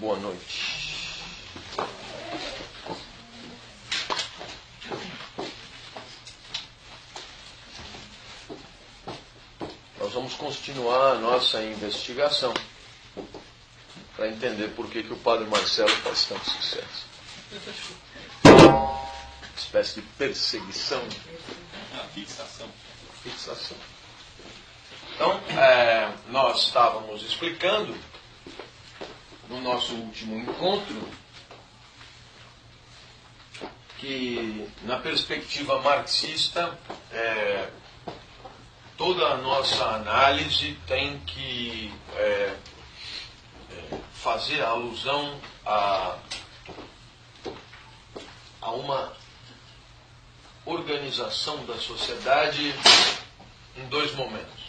boa noite. Nós vamos continuar a nossa investigação para entender por que o Padre Marcelo faz tanto sucesso. Uma espécie de perseguição. Fixação. Então, nós estávamos explicando no nosso último encontro que, na perspectiva marxista, toda a nossa análise tem que fazer alusão a uma organização da sociedade em dois momentos.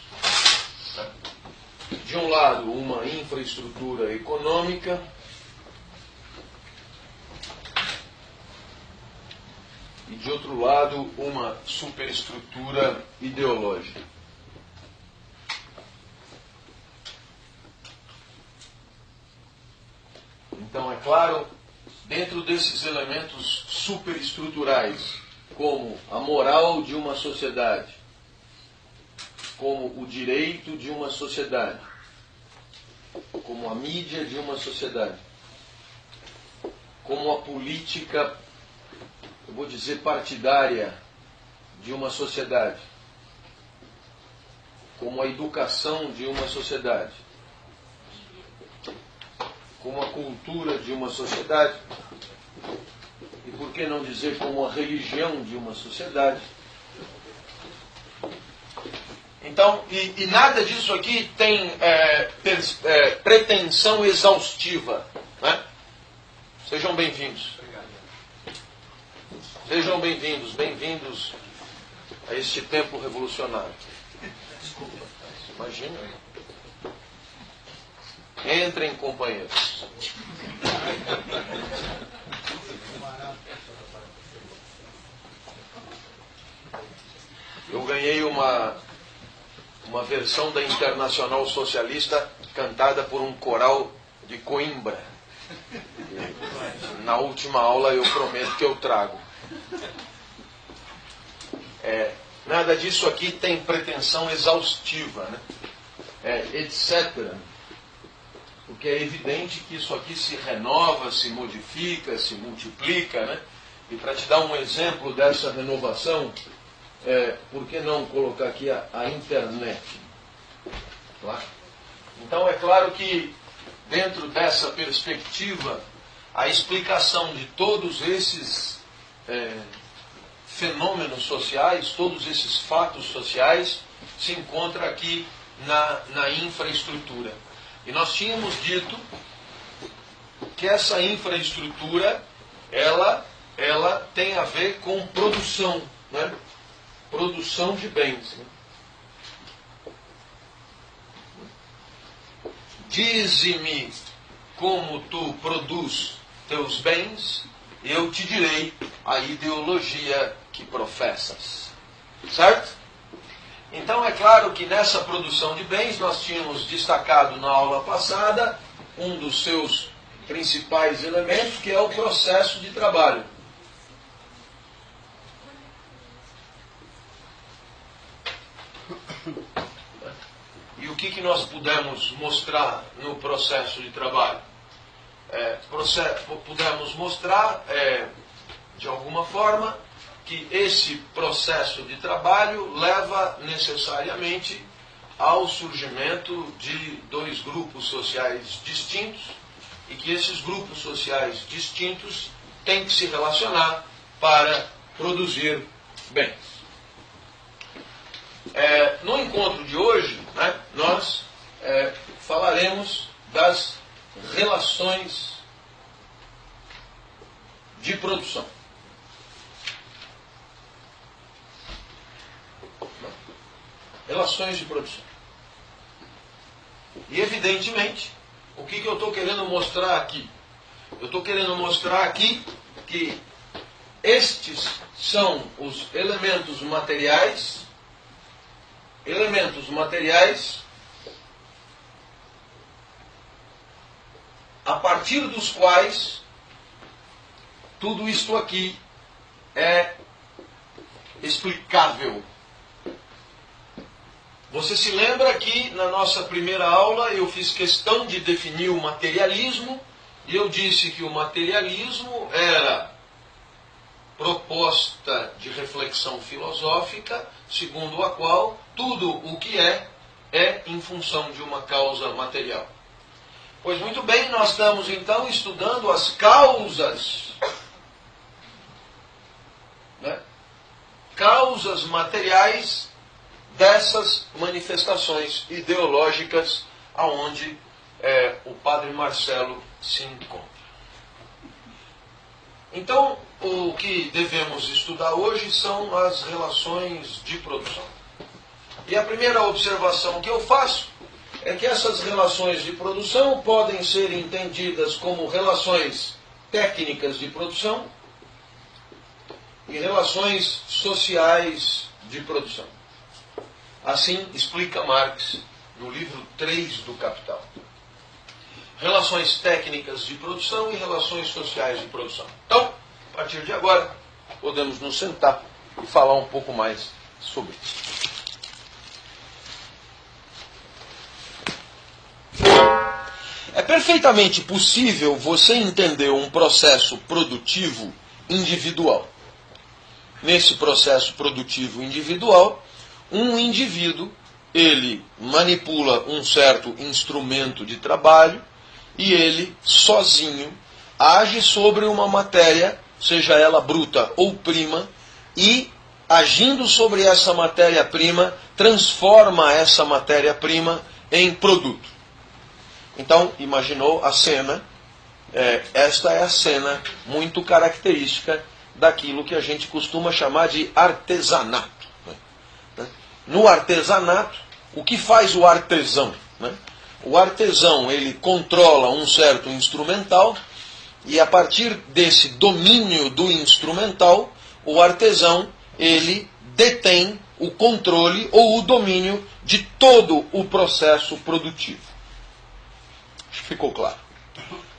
De um lado, uma infraestrutura econômica, e de outro lado, uma superestrutura ideológica. Então, é claro, dentro desses elementos superestruturais, como a moral de uma sociedade, como o direito de uma sociedade, como a mídia de uma sociedade, como a política, eu vou dizer, partidária de uma sociedade, como a educação de uma sociedade, como a cultura de uma sociedade, e por que não dizer como a religião de uma sociedade. Então, e nada disso aqui tem pretensão exaustiva, né? Sejam bem-vindos. Sejam bem-vindos a este tempo revolucionário. Desculpa, imagina. Entrem, companheiros. Eu ganhei uma versão da Internacional Socialista cantada por um coral de Coimbra. Na última aula eu prometo que eu trago. Nada disso aqui tem pretensão exaustiva, né? Etc. Porque é evidente que isso aqui se renova, se modifica, se multiplica, né? E para te dar um exemplo dessa renovação, por que não colocar aqui a internet? Claro. Então é claro que, dentro dessa perspectiva, a explicação de todos esses fenômenos sociais, todos esses fatos sociais, se encontra aqui na infraestrutura. E nós tínhamos dito que essa infraestrutura, ela tem a ver com produção, né? Produção de bens. Dize-me como tu produz teus bens, eu te direi a ideologia que professas. Certo? Então é claro que nessa produção de bens nós tínhamos destacado na aula passada um dos seus principais elementos, que é o processo de trabalho. E o que nós pudemos mostrar no processo de trabalho? Pudemos mostrar, de alguma forma, que esse processo de trabalho leva necessariamente ao surgimento de dois grupos sociais distintos, e que esses grupos sociais distintos têm que se relacionar para produzir bens. No encontro de hoje, né, nós falaremos das relações de produção. Relações de produção. E, evidentemente, o que eu estou querendo mostrar aqui? Eu estou querendo mostrar aqui que estes são os elementos materiais a partir dos quais tudo isto aqui é explicável. Você se lembra que na nossa primeira aula eu fiz questão de definir o materialismo, e eu disse que o materialismo era proposta de reflexão filosófica, segundo a qual tudo o que é em função de uma causa material. Pois muito bem, nós estamos então estudando as causas, né? Causas materiais dessas manifestações ideológicas aonde o Padre Marcelo se encontra. Então, o que devemos estudar hoje são as relações de produção. E a primeira observação que eu faço é que essas relações de produção podem ser entendidas como relações técnicas de produção e relações sociais de produção. Assim explica Marx no livro 3 do Capital. Relações técnicas de produção e relações sociais de produção. Então, a partir de agora, podemos nos sentar e falar um pouco mais sobre isso. É perfeitamente possível você entender um processo produtivo individual. Nesse processo produtivo individual, um indivíduo, ele manipula um certo instrumento de trabalho e ele, sozinho, age sobre uma matéria, seja ela bruta ou prima, e, agindo sobre essa matéria-prima, transforma essa matéria-prima em produto. Então, imaginou a cena, esta é a cena muito característica daquilo que a gente costuma chamar de artesanato. No artesanato, o que faz o artesão? O artesão, ele controla um certo instrumental, e a partir desse domínio do instrumental, o artesão, ele detém o controle ou o domínio de todo o processo produtivo. Acho que ficou claro.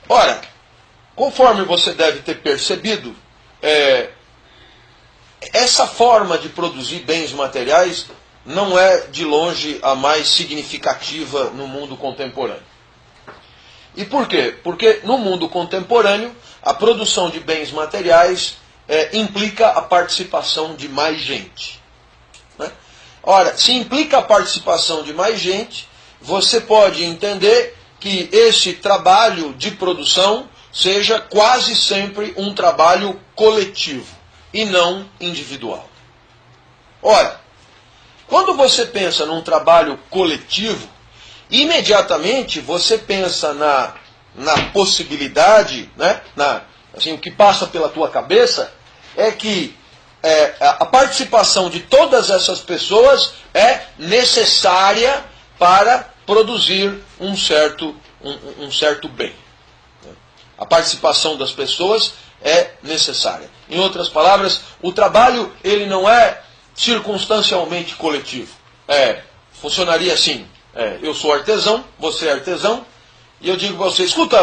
Ora, conforme você deve ter percebido, essa forma de produzir bens materiais não é de longe a mais significativa no mundo contemporâneo. E por quê? Porque no mundo contemporâneo, a produção de bens materiais implica a participação de mais gente. Né? Ora, se implica a participação de mais gente, você pode entender que esse trabalho de produção seja quase sempre um trabalho coletivo e não individual. Ora, quando você pensa num trabalho coletivo, imediatamente você pensa na possibilidade, né? Assim, o que passa pela tua cabeça é que a participação de todas essas pessoas é necessária para produzir um certo bem. A participação das pessoas é necessária. Em outras palavras, o trabalho ele não é circunstancialmente coletivo. Funcionaria assim. Eu sou artesão, você é artesão, e eu digo para você, escuta,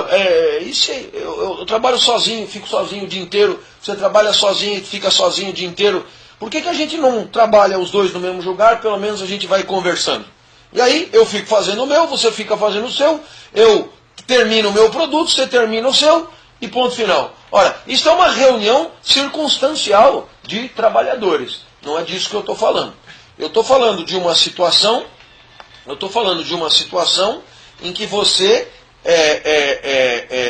eu trabalho sozinho, fico sozinho o dia inteiro, você trabalha sozinho, fica sozinho o dia inteiro. Por que a gente não trabalha os dois no mesmo lugar? Pelo menos a gente vai conversando. E aí eu fico fazendo o meu, você fica fazendo o seu, eu termino o meu produto, você termina o seu, e ponto final. Ora, isso é uma reunião circunstancial de trabalhadores. Não é disso que eu estou falando. Eu estou falando de uma situação, em que você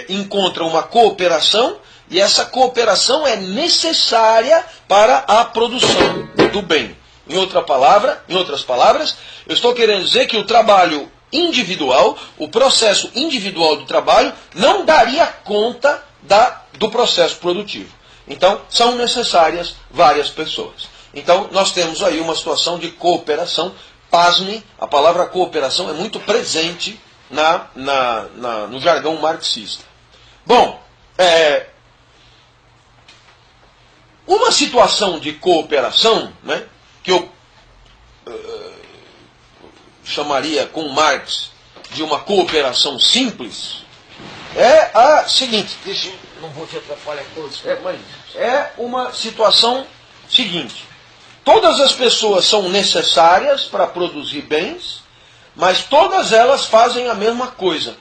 encontra uma cooperação, e essa cooperação é necessária para a produção do bem. Em outras palavras, eu estou querendo dizer que o trabalho individual, o processo individual do trabalho, não daria conta do processo produtivo. Então, são necessárias várias pessoas. Então, nós temos aí uma situação de cooperação. Pasme, a palavra cooperação é muito presente no jargão marxista. Bom, uma situação de cooperação, né, que eu chamaria com Marx de uma cooperação simples, é a seguinte, não vou te atrapalhar todos, é uma situação seguinte. Todas as pessoas são necessárias para produzir bens, mas todas elas fazem a mesma coisa.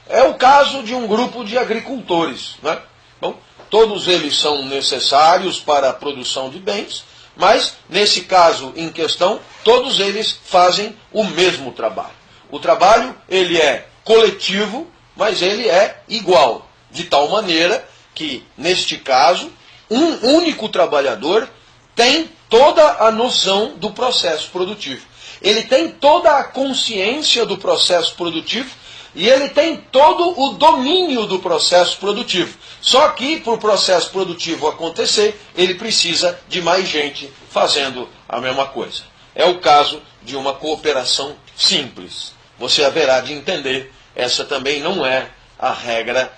É o caso de um grupo de agricultores, né? Bom, todos eles são necessários para a produção de bens, mas nesse caso em questão, todos eles fazem o mesmo trabalho. O trabalho, ele é coletivo, mas ele é igual, de tal maneira que, neste caso, um único trabalhador tem toda a noção do processo produtivo. Ele tem toda a consciência do processo produtivo e ele tem todo o domínio do processo produtivo. Só que, para o processo produtivo acontecer, ele precisa de mais gente fazendo a mesma coisa. É o caso de uma cooperação simples. Você haverá de entender, essa também não é a regra,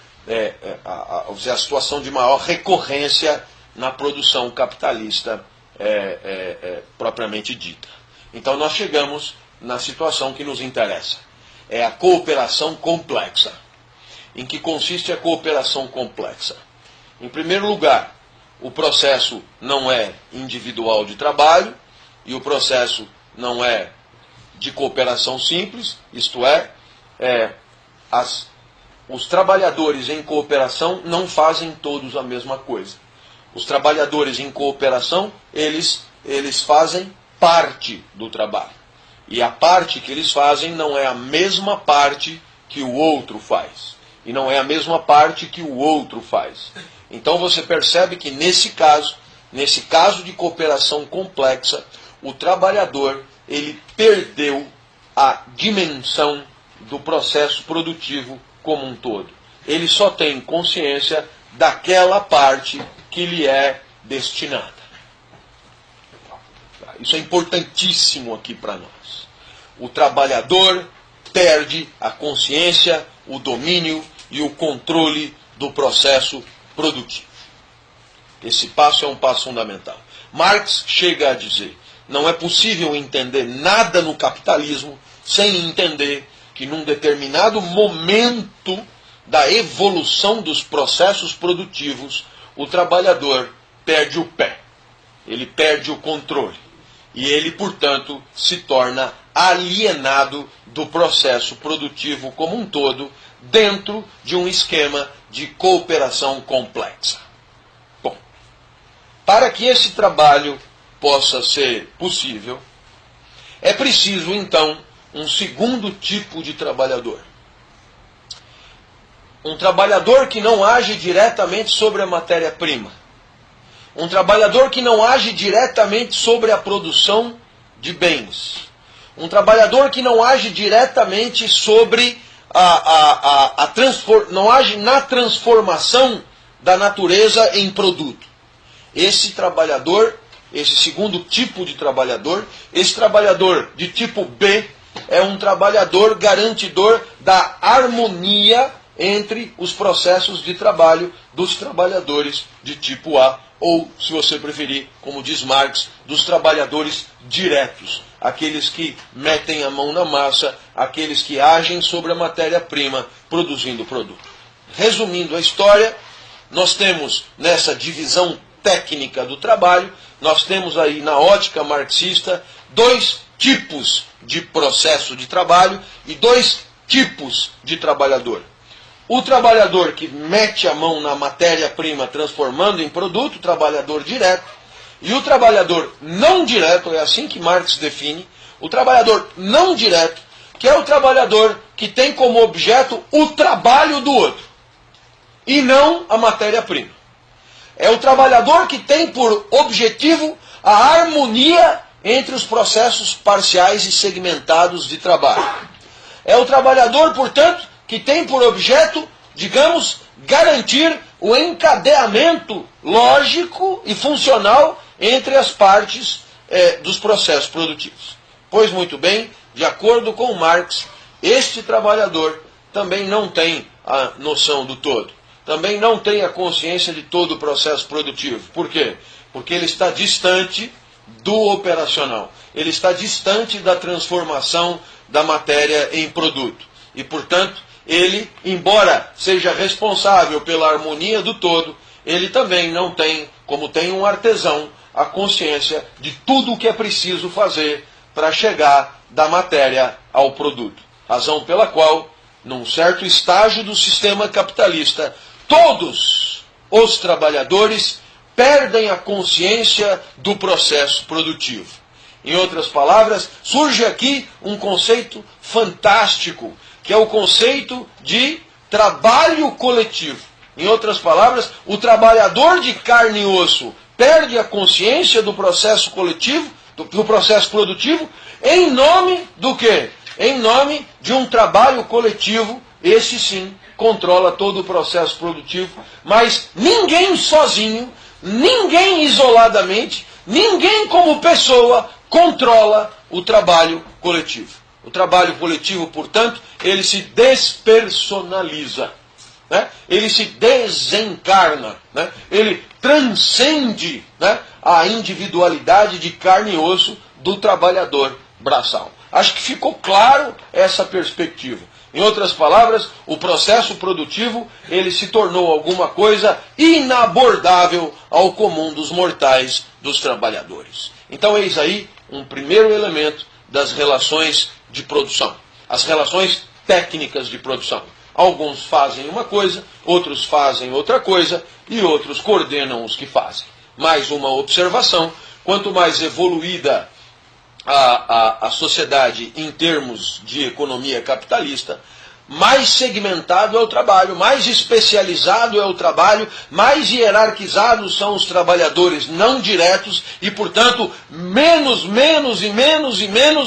a situação de maior recorrência na produção capitalista propriamente dita. Então nós chegamos na situação que nos interessa. É a cooperação complexa. Em que consiste a cooperação complexa? Em primeiro lugar, o processo não é individual de trabalho e o processo não é de cooperação simples, isto é, os trabalhadores em cooperação não fazem todos a mesma coisa. Os trabalhadores em cooperação, eles fazem parte do trabalho. E a parte que eles fazem não é a mesma parte que o outro faz. E não é a mesma parte que o outro faz. Então você percebe que nesse caso de cooperação complexa, o trabalhador, ele perdeu a dimensão do processo produtivo como um todo. Ele só tem consciência daquela parte que lhe é destinada. Isso é importantíssimo aqui para nós. O trabalhador perde a consciência, o domínio e o controle do processo produtivo. Esse passo é um passo fundamental. Marx chega a dizer: não é possível entender nada no capitalismo sem entender que num determinado momento da evolução dos processos produtivos, o trabalhador perde o pé, ele perde o controle. E ele, portanto, se torna alienado do processo produtivo como um todo, dentro de um esquema de cooperação complexa. Bom, para que esse trabalho possa ser possível, é preciso, então, um segundo tipo de trabalhador. Um trabalhador que não age diretamente sobre a matéria-prima. Um trabalhador que não age diretamente sobre a produção de bens. Um trabalhador que não age diretamente sobre não age na transformação da natureza em produto. Esse trabalhador, esse segundo tipo de trabalhador, esse trabalhador de tipo B, é um trabalhador garantidor da harmonia entre os processos de trabalho dos trabalhadores de tipo A, ou, se você preferir, como diz Marx, dos trabalhadores diretos, aqueles que metem a mão na massa, aqueles que agem sobre a matéria-prima, produzindo o produto. Resumindo a história, nós temos nessa divisão técnica do trabalho, nós temos aí na ótica marxista dois tipos de processo de trabalho e dois tipos de trabalhador. O trabalhador que mete a mão na matéria-prima transformando em produto, o trabalhador direto, e o trabalhador não direto, é assim que Marx define, o trabalhador não direto, que é o trabalhador que tem como objeto o trabalho do outro, e não a matéria-prima. É o trabalhador que tem por objetivo a harmonia entre os processos parciais e segmentados de trabalho. É o trabalhador, portanto, que tem por objeto, digamos, garantir o encadeamento lógico e funcional entre as partes dos processos produtivos. Pois muito bem, de acordo com Marx, este trabalhador também não tem a noção do todo, também não tem a consciência de todo o processo produtivo. Por quê? Porque ele está distante do operacional, ele está distante da transformação da matéria em produto. E, portanto, ele, embora seja responsável pela harmonia do todo, ele também não tem, como tem um artesão, a consciência de tudo o que é preciso fazer para chegar da matéria ao produto. Razão pela qual, num certo estágio do sistema capitalista, todos os trabalhadores perdem a consciência do processo produtivo. Em outras palavras, surge aqui um conceito fantástico, que é o conceito de trabalho coletivo. Em outras palavras, o trabalhador de carne e osso perde a consciência do processo coletivo, do processo produtivo, em nome do quê? Em nome de um trabalho coletivo. Esse sim controla todo o processo produtivo, mas ninguém sozinho, ninguém isoladamente, ninguém como pessoa controla o trabalho coletivo. O trabalho coletivo, portanto, ele se despersonaliza, né? Ele se desencarna, né? Ele transcende, né, a individualidade de carne e osso do trabalhador braçal. Acho que ficou claro essa perspectiva. Em outras palavras, o processo produtivo ele se tornou alguma coisa inabordável ao comum dos mortais, dos trabalhadores. Então eis aí um primeiro elemento das relações de produção. As relações técnicas de produção. Alguns fazem uma coisa, outros fazem outra coisa e outros coordenam os que fazem. Mais uma observação, quanto mais evoluída a sociedade em termos de economia capitalista, mais segmentado é o trabalho, mais especializado é o trabalho, mais hierarquizados são os trabalhadores não diretos e, portanto, menos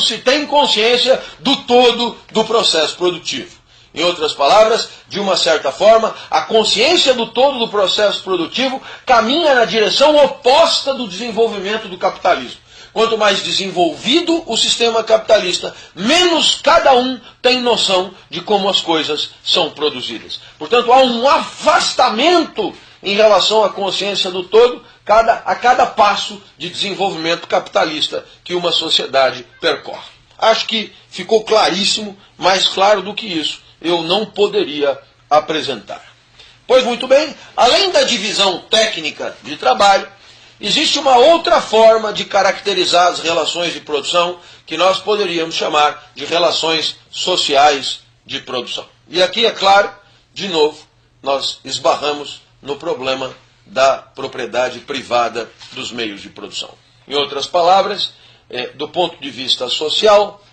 se tem consciência do todo do processo produtivo. Em outras palavras, de uma certa forma, a consciência do todo do processo produtivo caminha na direção oposta do desenvolvimento do capitalismo. Quanto mais desenvolvido o sistema capitalista, menos cada um tem noção de como as coisas são produzidas. Portanto, há um afastamento em relação à consciência do todo a cada passo de desenvolvimento capitalista que uma sociedade percorre. Acho que ficou claríssimo, mais claro do que isso, eu não poderia apresentar. Pois muito bem, além da divisão técnica de trabalho, existe uma outra forma de caracterizar as relações de produção que nós poderíamos chamar de relações sociais de produção. E aqui, é claro, de novo, nós esbarramos no problema da propriedade privada dos meios de produção. Em outras palavras, do ponto de vista social,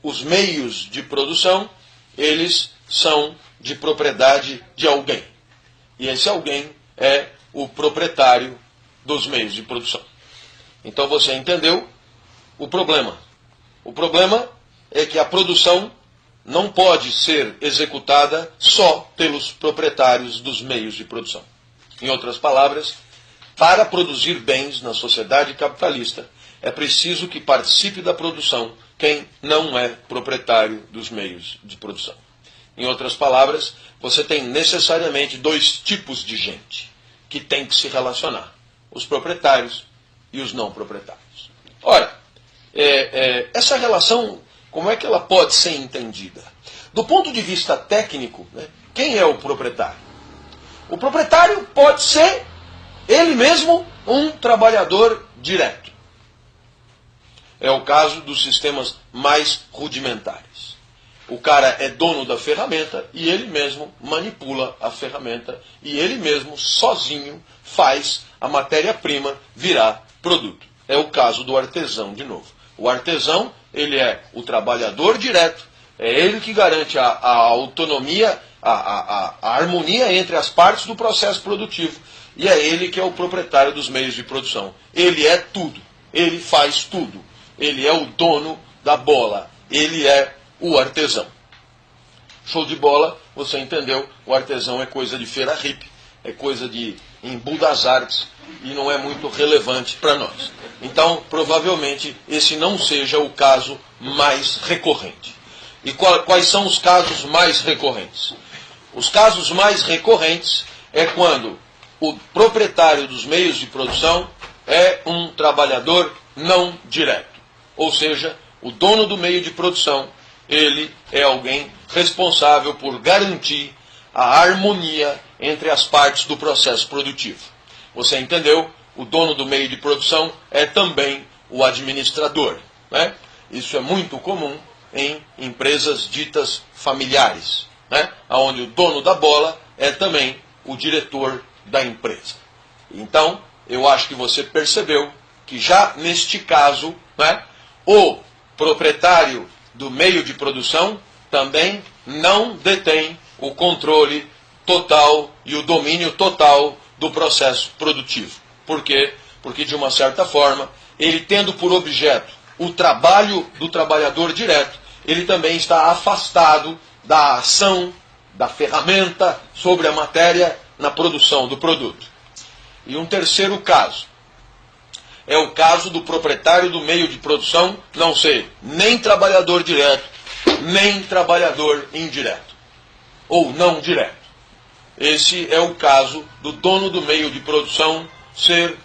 os meios de produção, eles são de propriedade de alguém. E esse alguém é o proprietário dos meios de produção. Então você entendeu o problema. O problema é que a produção não pode ser executada só pelos proprietários dos meios de produção. Em outras palavras, para produzir bens na sociedade capitalista, é preciso que participe da produção quem não é proprietário dos meios de produção. Em outras palavras, você tem necessariamente dois tipos de gente que tem que se relacionar: os proprietários e os não proprietários. Ora, essa relação, como é que ela pode ser entendida? Do ponto de vista técnico, né, quem é o proprietário? O proprietário pode ser ele mesmo um trabalhador direto. É o caso dos sistemas mais rudimentares. O cara é dono da ferramenta e ele mesmo manipula a ferramenta e ele mesmo, sozinho, faz a matéria-prima virar produto. É o caso do artesão, de novo. O artesão, ele é o trabalhador direto, é ele que garante a autonomia, a harmonia entre as partes do processo produtivo. E é ele que é o proprietário dos meios de produção. Ele é tudo. Ele faz tudo. Ele é o dono da bola. Ele é o artesão. Show de bola, você entendeu? O artesão é coisa de feira hippie, é coisa de embu das artes e não é muito relevante para nós. Então, provavelmente, esse não seja o caso mais recorrente. E quais são os casos mais recorrentes? Os casos mais recorrentes é quando o proprietário dos meios de produção é um trabalhador não direto. Ou seja, o dono do meio de produção ele é alguém responsável por garantir a harmonia entre as partes do processo produtivo. Você entendeu? O dono do meio de produção é também o administrador, né? Isso é muito comum em empresas ditas familiares, né? Onde o dono da bola é também o diretor da empresa. Então, eu acho que você percebeu que já neste caso, né, o proprietário do meio de produção também não detém o controle total e o domínio total do processo produtivo. Por quê? Porque, de uma certa forma, ele tendo por objeto o trabalho do trabalhador direto, ele também está afastado da ação, da ferramenta sobre a matéria na produção do produto. E um terceiro caso é o caso do proprietário do meio de produção não ser nem trabalhador direto, nem trabalhador indireto, ou não direto. Esse é o caso do dono do meio de produção ser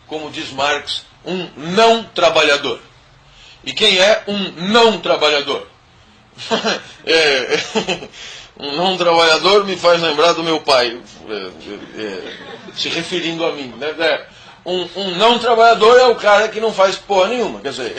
como diz Marx, um não trabalhador. E quem é um não trabalhador? Um não trabalhador me faz lembrar do meu pai, se referindo a mim, né? Um não trabalhador é o cara que não faz porra nenhuma. Quer dizer,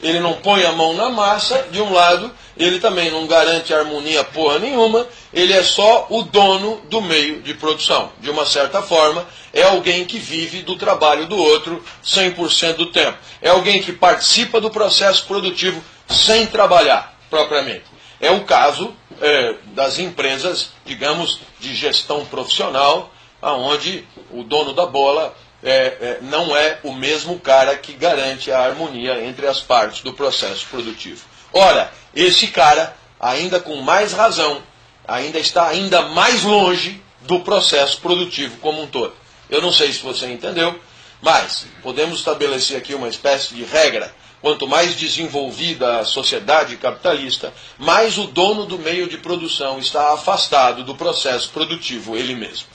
ele não põe a mão na massa, de um lado, ele também não garante harmonia porra nenhuma, ele é só o dono do meio de produção. De uma certa forma, é alguém que vive do trabalho do outro 100% do tempo. É alguém que participa do processo produtivo sem trabalhar, propriamente. É o caso das empresas, digamos, de gestão profissional, onde o dono da bola não é o mesmo cara que garante a harmonia entre as partes do processo produtivo. Ora, esse cara, ainda com mais razão, ainda está ainda mais longe do processo produtivo como um todo. Eu não sei se você entendeu, mas podemos estabelecer aqui uma espécie de regra. Quanto mais desenvolvida a sociedade capitalista, mais o dono do meio de produção está afastado do processo produtivo ele mesmo.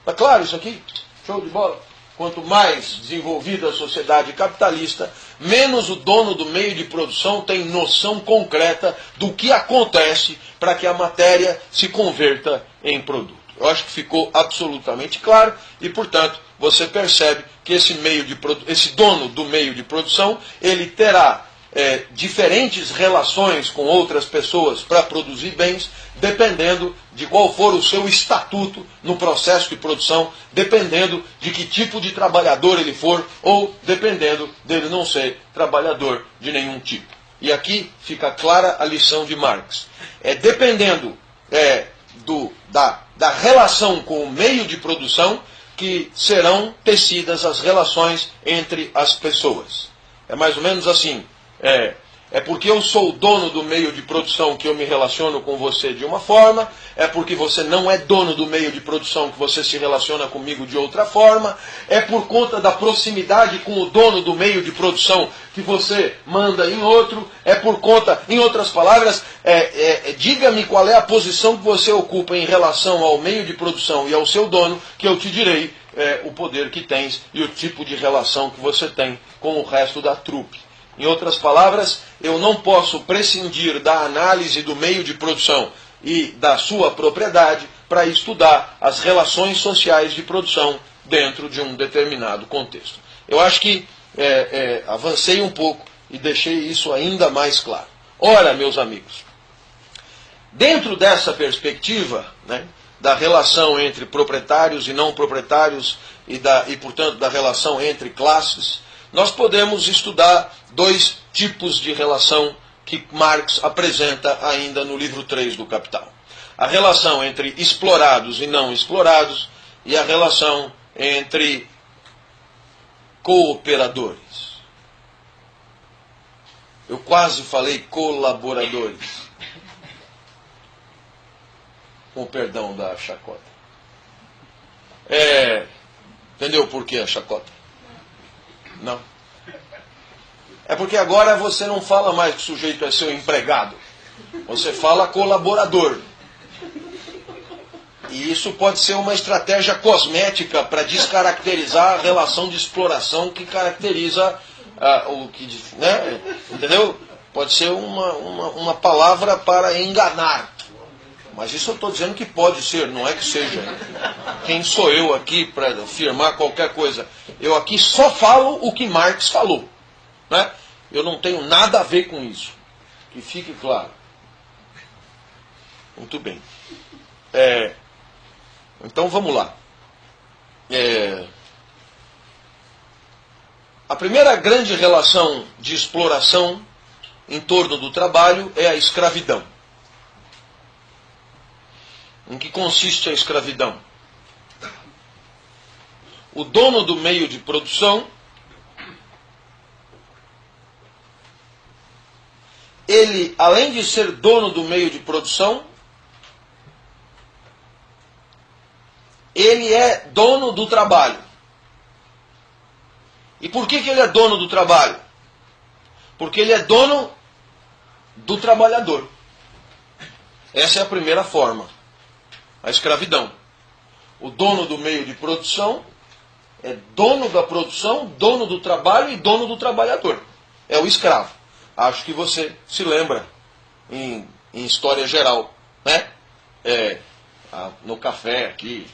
Está claro isso aqui? Show de bola? Quanto mais desenvolvida a sociedade capitalista, menos o dono do meio de produção tem noção concreta do que acontece para que a matéria se converta em produto. Eu acho que ficou absolutamente claro e, portanto, você percebe que esse dono do meio de produção, ele terá diferentes relações com outras pessoas para produzir bens, dependendo de qual for o seu estatuto no processo de produção, dependendo de que tipo de trabalhador ele for, ou dependendo dele não ser trabalhador de nenhum tipo. E aqui fica clara a lição de Marx. Dependendo da relação com o meio de produção que serão tecidas as relações entre as pessoas. É mais ou menos assim. É porque eu sou o dono do meio de produção que eu me relaciono com você de uma forma, é porque você não é dono do meio de produção que você se relaciona comigo de outra forma, é por conta da proximidade com o dono do meio de produção que você manda em outro, é por conta, em outras palavras, diga-me qual é a posição que você ocupa em relação ao meio de produção e ao seu dono, que eu te direi o poder que tens e o tipo de relação que você tem com o resto da trupe. Em outras palavras, eu não posso prescindir da análise do meio de produção e da sua propriedade para estudar as relações sociais de produção dentro de um determinado contexto. Eu acho que avancei um pouco e deixei isso ainda mais claro. Ora, meus amigos, dentro dessa perspectiva, né, da relação entre proprietários e não proprietários e, portanto, da relação entre classes, nós podemos estudar dois tipos de relação que Marx apresenta ainda no livro 3 do Capital. A relação entre explorados e não explorados e a relação entre cooperadores. Eu quase falei colaboradores. Com o perdão da chacota. Entendeu por que a chacota? Não. É porque agora você não fala mais que o sujeito é seu empregado. Você fala colaborador. E isso pode ser uma estratégia cosmética para descaracterizar a relação de exploração que caracteriza o que, né? Entendeu? Pode ser uma palavra para enganar. Mas isso eu estou dizendo que pode ser, não é que seja. Quem sou eu aqui para afirmar qualquer coisa? Eu aqui só falo o que Marx falou. Né? Eu não tenho nada a ver com isso. Que fique claro. Muito bem. Então vamos lá. A primeira grande relação de exploração em torno do trabalho é a escravidão. Em que consiste a escravidão? O dono do meio de produção, ele, além de ser dono do meio de produção, ele é dono do trabalho. E por que ele é dono do trabalho? Porque ele é dono do trabalhador. Essa é a primeira forma. A escravidão. O dono do meio de produção é dono da produção, dono do trabalho e dono do trabalhador. É o escravo. Acho que você se lembra em história geral, né? No café aqui.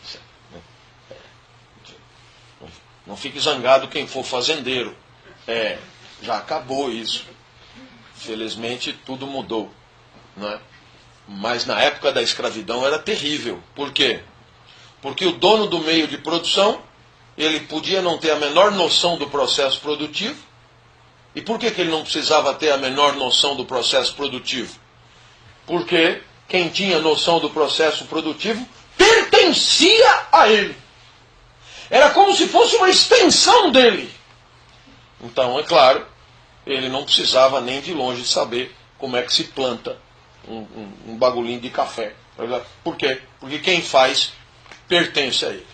Não fique zangado quem for fazendeiro. Já acabou isso. Felizmente tudo mudou, não é? Mas na época da escravidão era terrível. Por quê? Porque o dono do meio de produção, ele podia não ter a menor noção do processo produtivo. E por que ele não precisava ter a menor noção do processo produtivo? Porque quem tinha noção do processo produtivo pertencia a ele. Era como se fosse uma extensão dele. Então, é claro, ele não precisava nem de longe saber como é que se planta um bagulhinho de café. Por quê? Porque quem faz pertence a ele.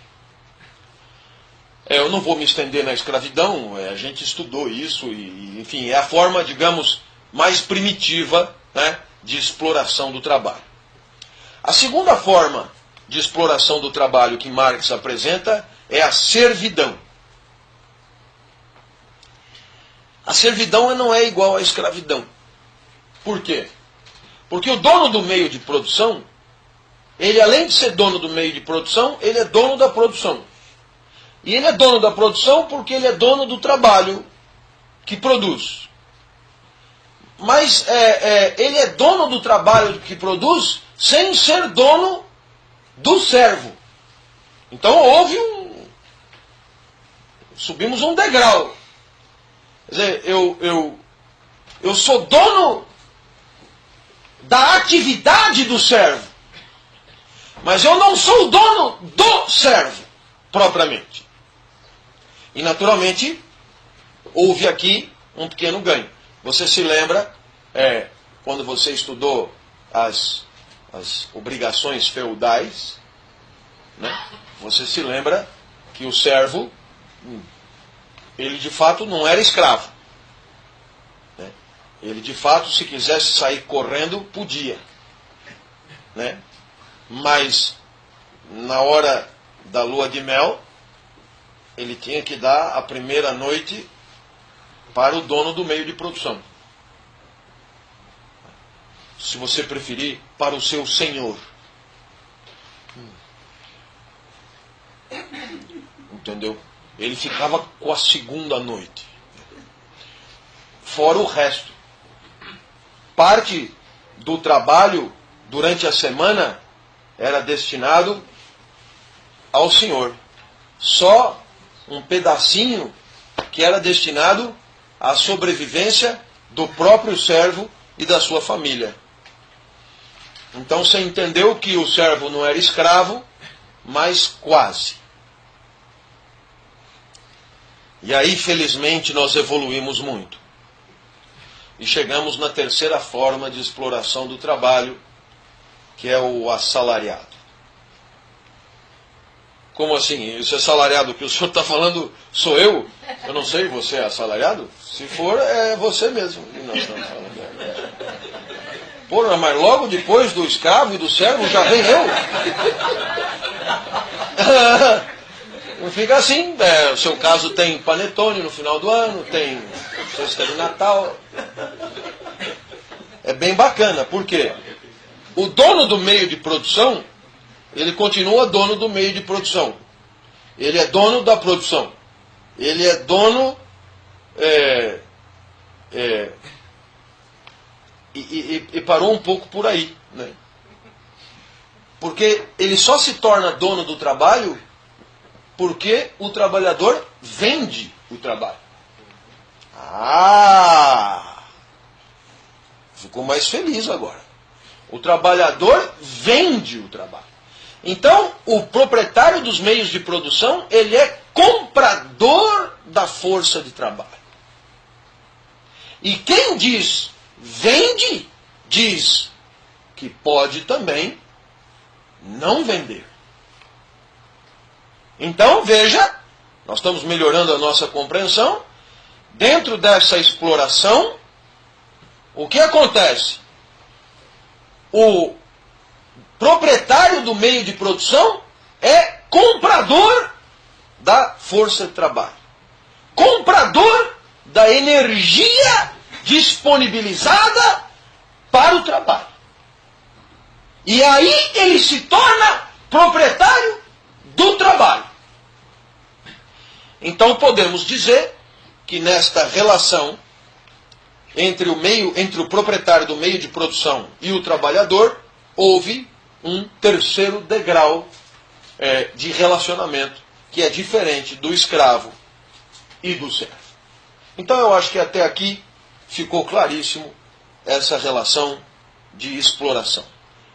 Eu não vou me estender na escravidão, a gente estudou isso, e enfim, é a forma, digamos, mais primitiva, né, de exploração do trabalho. A segunda forma de exploração do trabalho que Marx apresenta é a servidão. A servidão não é igual à escravidão. Por quê? Porque o dono do meio de produção, ele além de ser dono do meio de produção, ele é dono da produção. E ele é dono da produção porque ele é dono do trabalho que produz. Mas ele é dono do trabalho que produz sem ser dono do servo. Então houve subimos um degrau. Quer dizer, eu sou dono da atividade do servo, mas eu não sou o dono do servo, propriamente. E naturalmente, houve aqui um pequeno ganho. Você se lembra, quando você estudou as obrigações feudais, né? Você se lembra que o servo, ele de fato não era escravo. Né? Ele de fato, se quisesse sair correndo, podia. Né? Mas, na hora da lua de mel, ele tinha que dar a primeira noite para o dono do meio de produção. Se você preferir, para o seu senhor. Entendeu? Ele ficava com a segunda noite. Fora o resto. Parte do trabalho durante a semana era destinado ao senhor. Só um pedacinho que era destinado à sobrevivência do próprio servo e da sua família. Então você entendeu que o servo não era escravo, mas quase. E aí, felizmente, nós evoluímos muito. E chegamos na terceira forma de exploração do trabalho, que é o assalariado. Como assim? Esse assalariado que o senhor está falando sou eu? Eu não sei, você é assalariado? Se for, é você mesmo que nós estamos falando. Porra, mas logo depois do escravo e do servo já vem eu? Não fica assim. O seu caso tem panetone no final do ano, tem cesta de Natal. é bem bacana, porque o dono do meio de produção, ele continua dono do meio de produção. Ele é dono da produção. Ele é dono... E parou um pouco por aí, né? Porque ele só se torna dono do trabalho porque o trabalhador vende o trabalho. Ficou mais feliz agora. O trabalhador vende o trabalho. Então, o proprietário dos meios de produção, ele é comprador da força de trabalho. E quem diz vende, diz que pode também não vender. Então, veja, nós estamos melhorando a nossa compreensão. Dentro dessa exploração, o que acontece? O proprietário do meio de produção é comprador da força de trabalho. Comprador da energia disponibilizada para o trabalho. E aí ele se torna proprietário do trabalho. Então podemos dizer que nesta relação entre o proprietário do meio de produção e o trabalhador, houve um terceiro degrau de relacionamento que é diferente do escravo e do servo. Então eu acho que até aqui ficou claríssimo essa relação de exploração.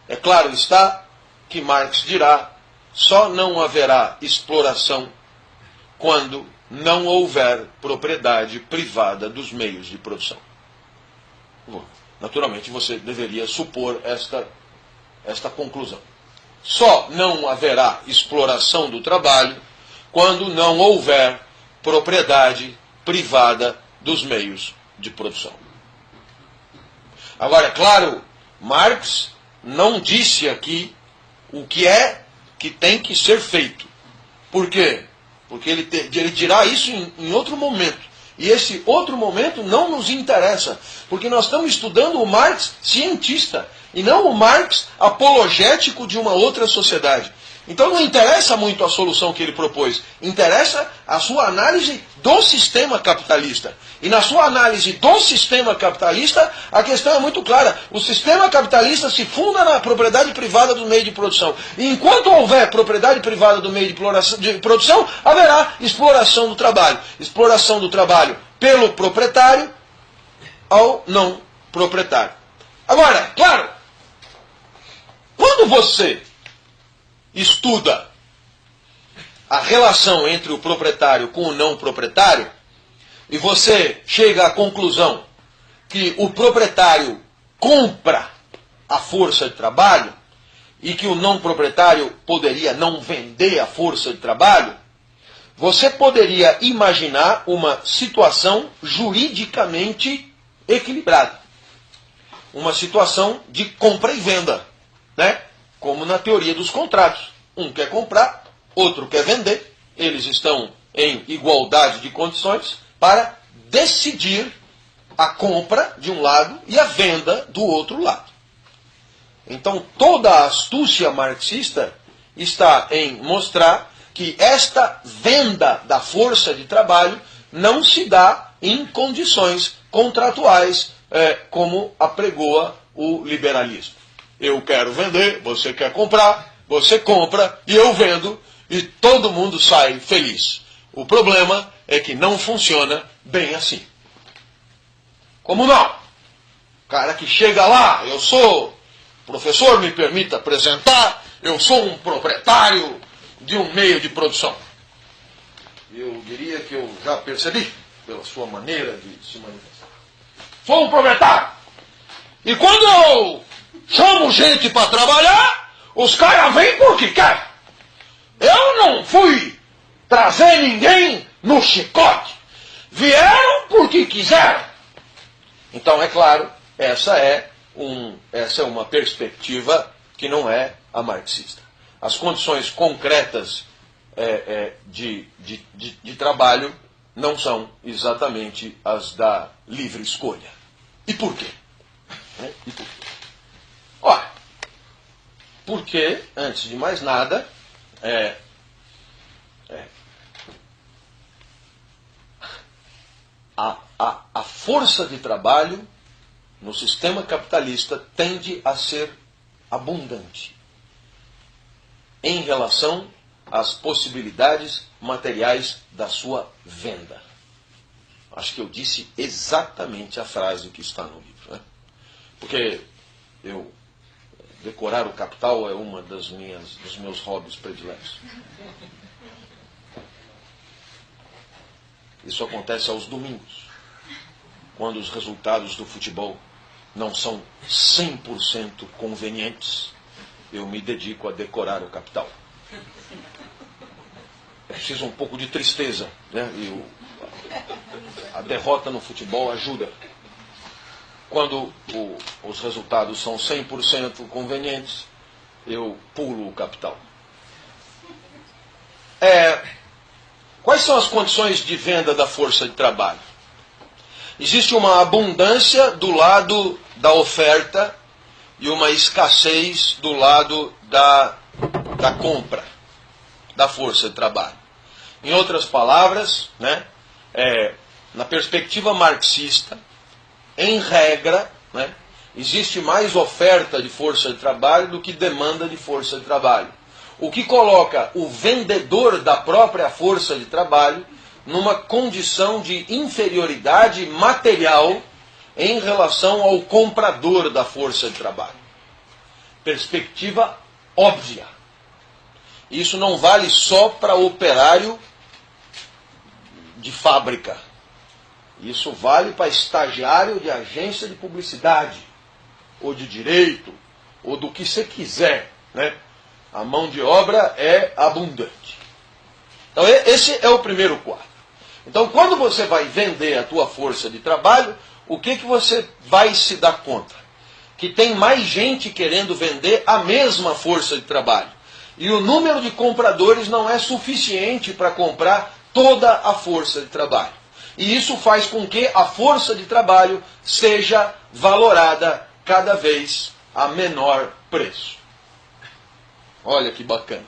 É claro está que Marx dirá: só não haverá exploração quando não houver propriedade privada dos meios de produção. Naturalmente você deveria supor esta conclusão. Só não haverá exploração do trabalho quando não houver propriedade privada dos meios de produção. Agora, é claro, Marx não disse aqui o que é que tem que ser feito. Por quê? Porque ele dirá isso em outro momento. E esse outro momento não nos interessa, porque nós estamos estudando o Marx cientista, e não o Marx apologético de uma outra sociedade. Então não interessa muito a solução que ele propôs, interessa a sua análise do sistema capitalista. E na sua análise do sistema capitalista, a questão é muito clara. O sistema capitalista se funda na propriedade privada do meio de produção. E enquanto houver propriedade privada do meio de produção, haverá exploração do trabalho. Exploração do trabalho pelo proprietário ao não proprietário. Agora, claro, quando você estuda a relação entre o proprietário com o não proprietário, e você chega à conclusão que o proprietário compra a força de trabalho e que o não proprietário poderia não vender a força de trabalho, você poderia imaginar uma situação juridicamente equilibrada. Uma situação de compra e venda, né? Como na teoria dos contratos. Um quer comprar, outro quer vender. Eles estão em igualdade de condições para decidir a compra de um lado e a venda do outro lado. Então toda a astúcia marxista está em mostrar que esta venda da força de trabalho não se dá em condições contratuais, como apregoa o liberalismo. Eu quero vender, você quer comprar, você compra e eu vendo e todo mundo sai feliz. O problema é que não funciona bem assim. Como não? O cara que chega lá, eu sou, professor, me permita apresentar, eu sou um proprietário de um meio de produção. Eu diria que eu já percebi, pela sua maneira de se manifestar. Sou um proprietário. E quando eu chamo gente para trabalhar, os caras vêm porque querem. Eu não fui trazer ninguém no chicote. Vieram porque quiseram. Então, é claro, essa é uma perspectiva que não é a marxista. As condições concretas de trabalho não são exatamente as da livre escolha. E por quê? Né? E por quê? Ora, porque, antes de mais nada, a força de trabalho no sistema capitalista tende a ser abundante em relação às possibilidades materiais da sua venda. Acho que eu disse exatamente a frase que está no livro, né? Porque decorar o Capital é uma dos meus hobbies prediletos. Isso acontece aos domingos, quando os resultados do futebol não são 100% convenientes. Eu me dedico a decorar o Capital. É preciso um pouco de tristeza, né? E a derrota no futebol ajuda. Quando os resultados são 100% convenientes, eu pulo o Capital. Quais são as condições de venda da força de trabalho? Existe uma abundância do lado da oferta e uma escassez do lado da compra da força de trabalho. Em outras palavras, né, na perspectiva marxista, em regra, né, existe mais oferta de força de trabalho do que demanda de força de trabalho. O que coloca o vendedor da própria força de trabalho numa condição de inferioridade material em relação ao comprador da força de trabalho. Perspectiva óbvia. Isso não vale só para operário de fábrica. Isso vale para estagiário de agência de publicidade, ou de direito, ou do que você quiser, né? A mão de obra é abundante. Então esse é o primeiro quadro. Então quando você vai vender a tua força de trabalho, o que você vai se dar conta? Que tem mais gente querendo vender a mesma força de trabalho. E o número de compradores não é suficiente para comprar toda a força de trabalho. E isso faz com que a força de trabalho seja valorada cada vez a menor preço. Olha que bacana.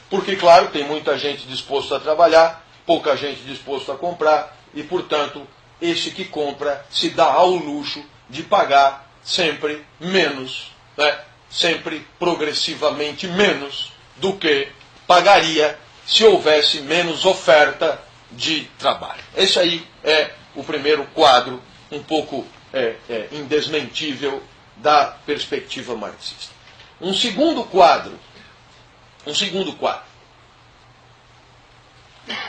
Porque, claro, tem muita gente disposta a trabalhar, pouca gente disposta a comprar, e, portanto, esse que compra se dá ao luxo de pagar sempre menos, né? Sempre progressivamente menos do que pagaria se houvesse menos oferta de trabalho. Esse aí é o primeiro quadro, um pouco indesmentível, da perspectiva marxista. Um segundo quadro.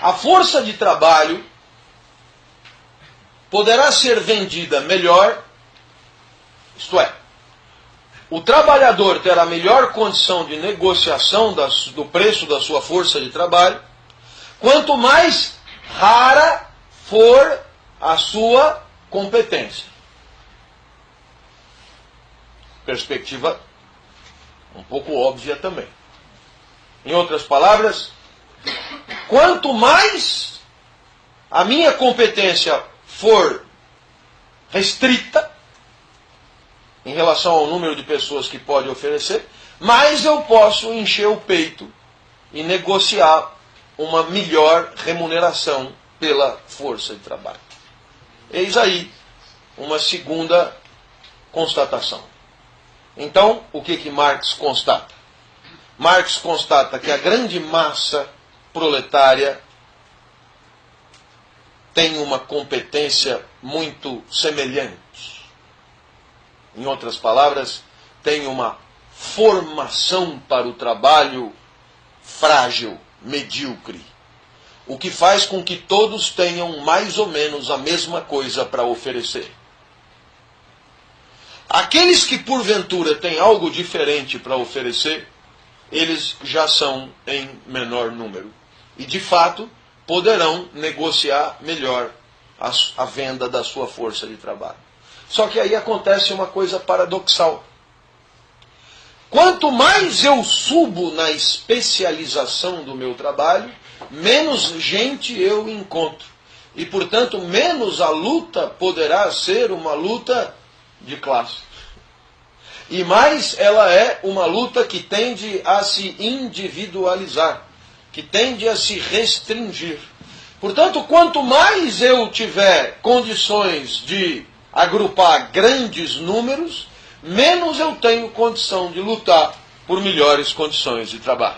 A força de trabalho poderá ser vendida melhor, isto é, o trabalhador terá melhor condição de negociação do preço da sua força de trabalho, quanto mais rara for a sua competência. Perspectiva um pouco óbvia também. Em outras palavras, quanto mais a minha competência for restrita em relação ao número de pessoas que pode oferecer, mais eu posso encher o peito e negociar uma melhor remuneração pela força de trabalho. Eis aí uma segunda constatação. Então, o que Marx constata? Marx constata que a grande massa proletária tem uma competência muito semelhante. Em outras palavras, tem uma formação para o trabalho frágil, medíocre. O que faz com que todos tenham mais ou menos a mesma coisa para oferecer. Aqueles que porventura têm algo diferente para oferecer, eles já são em menor número. E de fato, poderão negociar melhor a venda da sua força de trabalho. Só que aí acontece uma coisa paradoxal. Quanto mais eu subo na especialização do meu trabalho, menos gente eu encontro. E, portanto, menos a luta poderá ser uma luta de classe. E mais, ela é uma luta que tende a se individualizar, que tende a se restringir. Portanto, quanto mais eu tiver condições de agrupar grandes números, menos eu tenho condição de lutar por melhores condições de trabalho.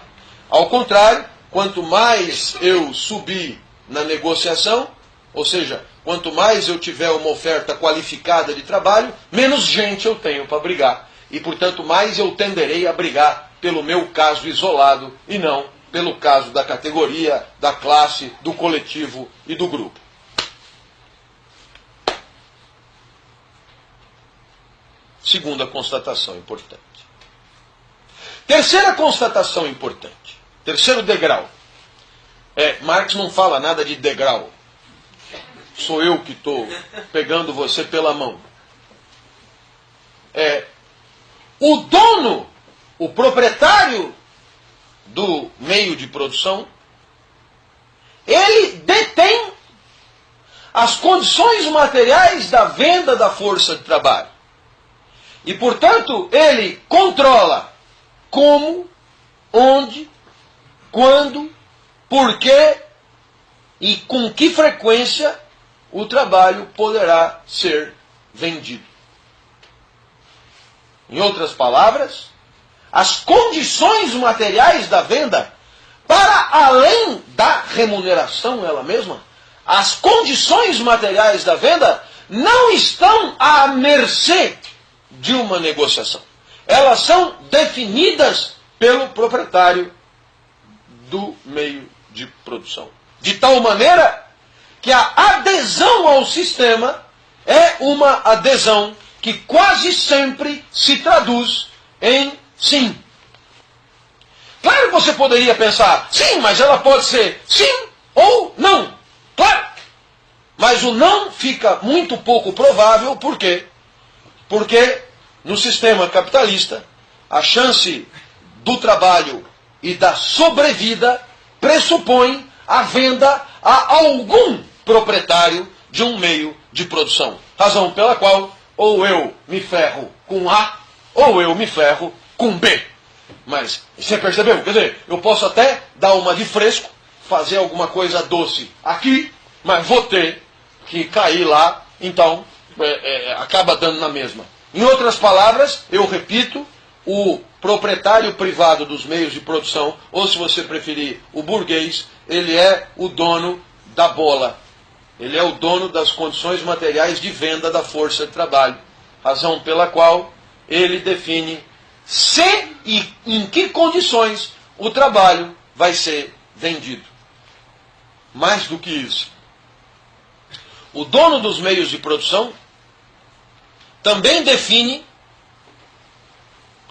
Ao contrário, quanto mais eu subir na negociação, ou seja, quanto mais eu tiver uma oferta qualificada de trabalho, menos gente eu tenho para brigar. E, portanto, mais eu tenderei a brigar pelo meu caso isolado e não pelo caso da categoria, da classe, do coletivo e do grupo. Segunda constatação importante. Terceira constatação importante. Terceiro degrau. Marx não fala nada de degrau. Sou eu que estou pegando você pela mão. O dono, o proprietário do meio de produção, ele detém as condições materiais da venda da força de trabalho. E, portanto, ele controla como, onde, quando, por quê e com que frequência o trabalho poderá ser vendido. Em outras palavras, as condições materiais da venda, para além da remuneração ela mesma, as condições materiais da venda não estão à mercê de uma negociação. Elas são definidas pelo proprietário do meio de produção. De tal maneira que a adesão ao sistema é uma adesão que quase sempre se traduz em sim. Claro que você poderia pensar, sim, mas ela pode ser sim ou não. Claro. Mas o não fica muito pouco provável, por quê? Porque no sistema capitalista, a chance do trabalho e da sobrevida pressupõe a venda a algum proprietário de um meio de produção. Razão pela qual ou eu me ferro com A, ou eu me ferro com B. Mas, você percebeu? Quer dizer, eu posso até dar uma de fresco, fazer alguma coisa doce aqui, mas vou ter que cair lá, então acaba dando na mesma. Em outras palavras, eu repito, o proprietário privado dos meios de produção, ou se você preferir, o burguês, ele é o dono da bola. Ele é o dono das condições materiais de venda da força de trabalho. Razão pela qual ele define se e em que condições o trabalho vai ser vendido. Mais do que isso, o dono dos meios de produção também define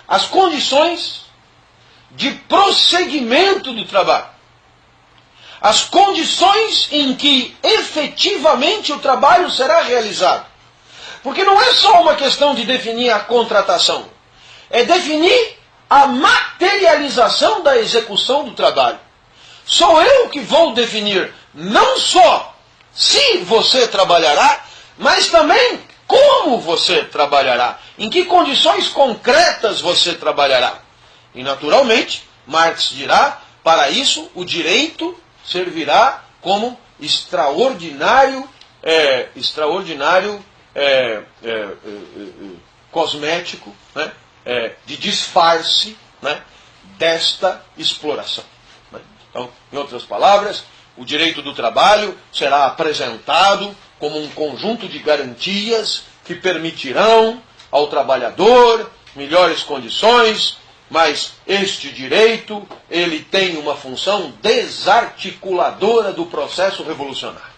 as condições de prosseguimento do trabalho. As condições em que efetivamente o trabalho será realizado. Porque não é só uma questão de definir a contratação. É definir a materialização da execução do trabalho. Sou eu que vou definir não só se você trabalhará, mas também como você trabalhará. Em que condições concretas você trabalhará. E naturalmente, Marx dirá, para isso o direito servirá como extraordinário cosmético, né, de disfarce, né, desta exploração. Né? Então, em outras palavras, o direito do trabalho será apresentado como um conjunto de garantias que permitirão ao trabalhador melhores condições, mas este direito, ele tem uma função desarticuladora do processo revolucionário.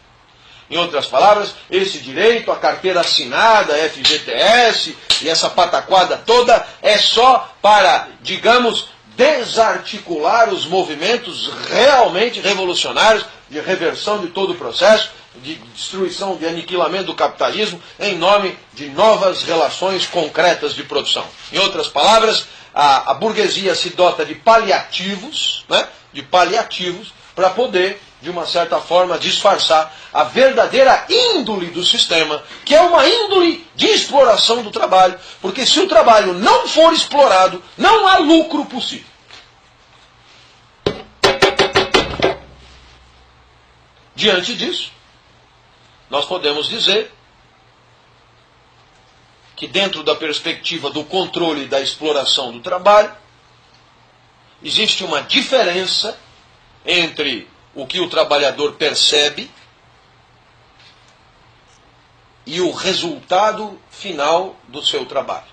Em outras palavras, esse direito, a carteira assinada, a FGTS e essa pataquada toda é só para, digamos, desarticular os movimentos realmente revolucionários de reversão de todo o processo, de destruição, de aniquilamento do capitalismo em nome de novas relações concretas de produção. Em outras palavras, a burguesia se dota de paliativos, né, para poder, de uma certa forma, disfarçar a verdadeira índole do sistema, que é uma índole de exploração do trabalho, porque se o trabalho não for explorado, não há lucro possível. Diante disso, nós podemos dizer que dentro da perspectiva do controle da exploração do trabalho, existe uma diferença entre o que o trabalhador percebe e o resultado final do seu trabalho.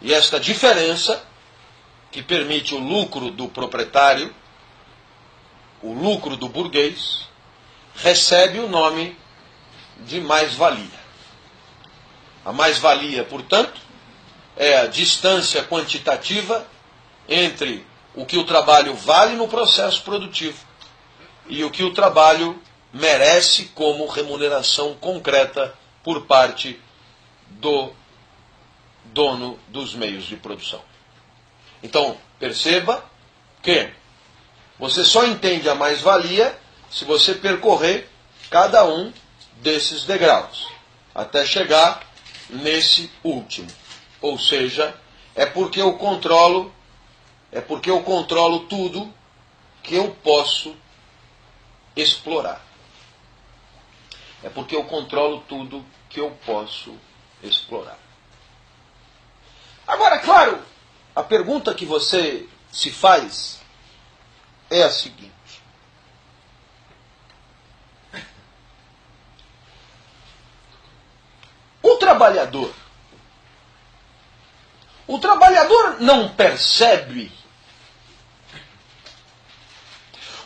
E esta diferença, que permite o lucro do proprietário, o lucro do burguês, recebe o nome de mais-valia. A mais-valia, portanto, é a distância quantitativa entre o que o trabalho vale no processo produtivo e o que o trabalho merece como remuneração concreta por parte do dono dos meios de produção. Então, perceba que você só entende a mais-valia se você percorrer cada um desses degraus, até chegar nesse último. Ou seja, é porque eu controlo tudo que eu posso explorar. É porque eu controlo tudo que eu posso explorar. Agora, claro, a pergunta que você se faz é a seguinte: o trabalhador não percebe,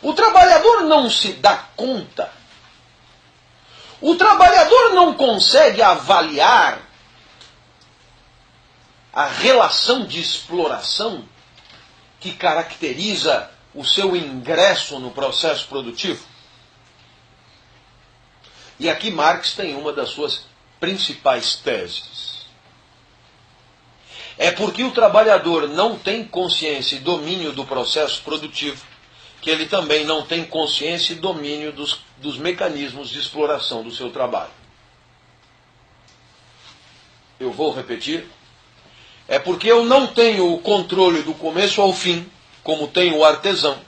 o trabalhador não se dá conta, o trabalhador não consegue avaliar a relação de exploração que caracteriza o seu ingresso no processo produtivo? E aqui Marx tem uma das suas principais teses. É porque o trabalhador não tem consciência e domínio do processo produtivo que ele também não tem consciência e domínio dos mecanismos de exploração do seu trabalho. Eu vou repetir. É porque eu não tenho o controle do começo ao fim, como tem o artesão.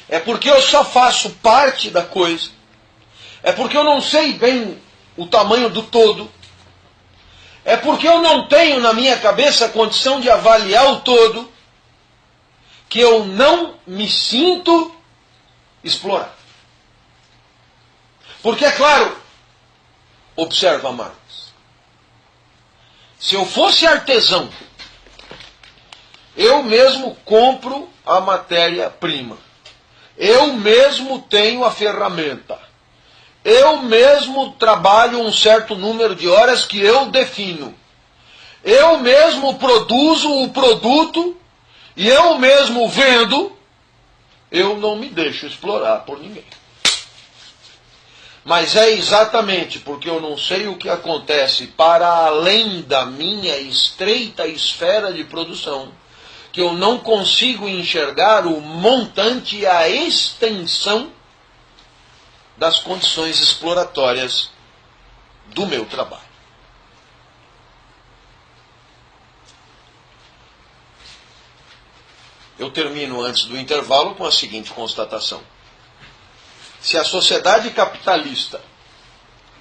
É porque eu só faço parte da coisa. É porque eu não sei bem o tamanho do todo. É porque eu não tenho na minha cabeça a condição de avaliar o todo, que eu não me sinto explorado. Porque, é claro, observa Marx, se eu fosse artesão, eu mesmo compro a matéria-prima, eu mesmo tenho a ferramenta, eu mesmo trabalho um certo número de horas que eu defino, eu mesmo produzo o produto e eu mesmo vendo, eu não me deixo explorar por ninguém. Mas é exatamente porque eu não sei o que acontece para além da minha estreita esfera de produção que eu não consigo enxergar o montante e a extensão das condições exploratórias do meu trabalho. Eu termino antes do intervalo com a seguinte constatação: se a sociedade capitalista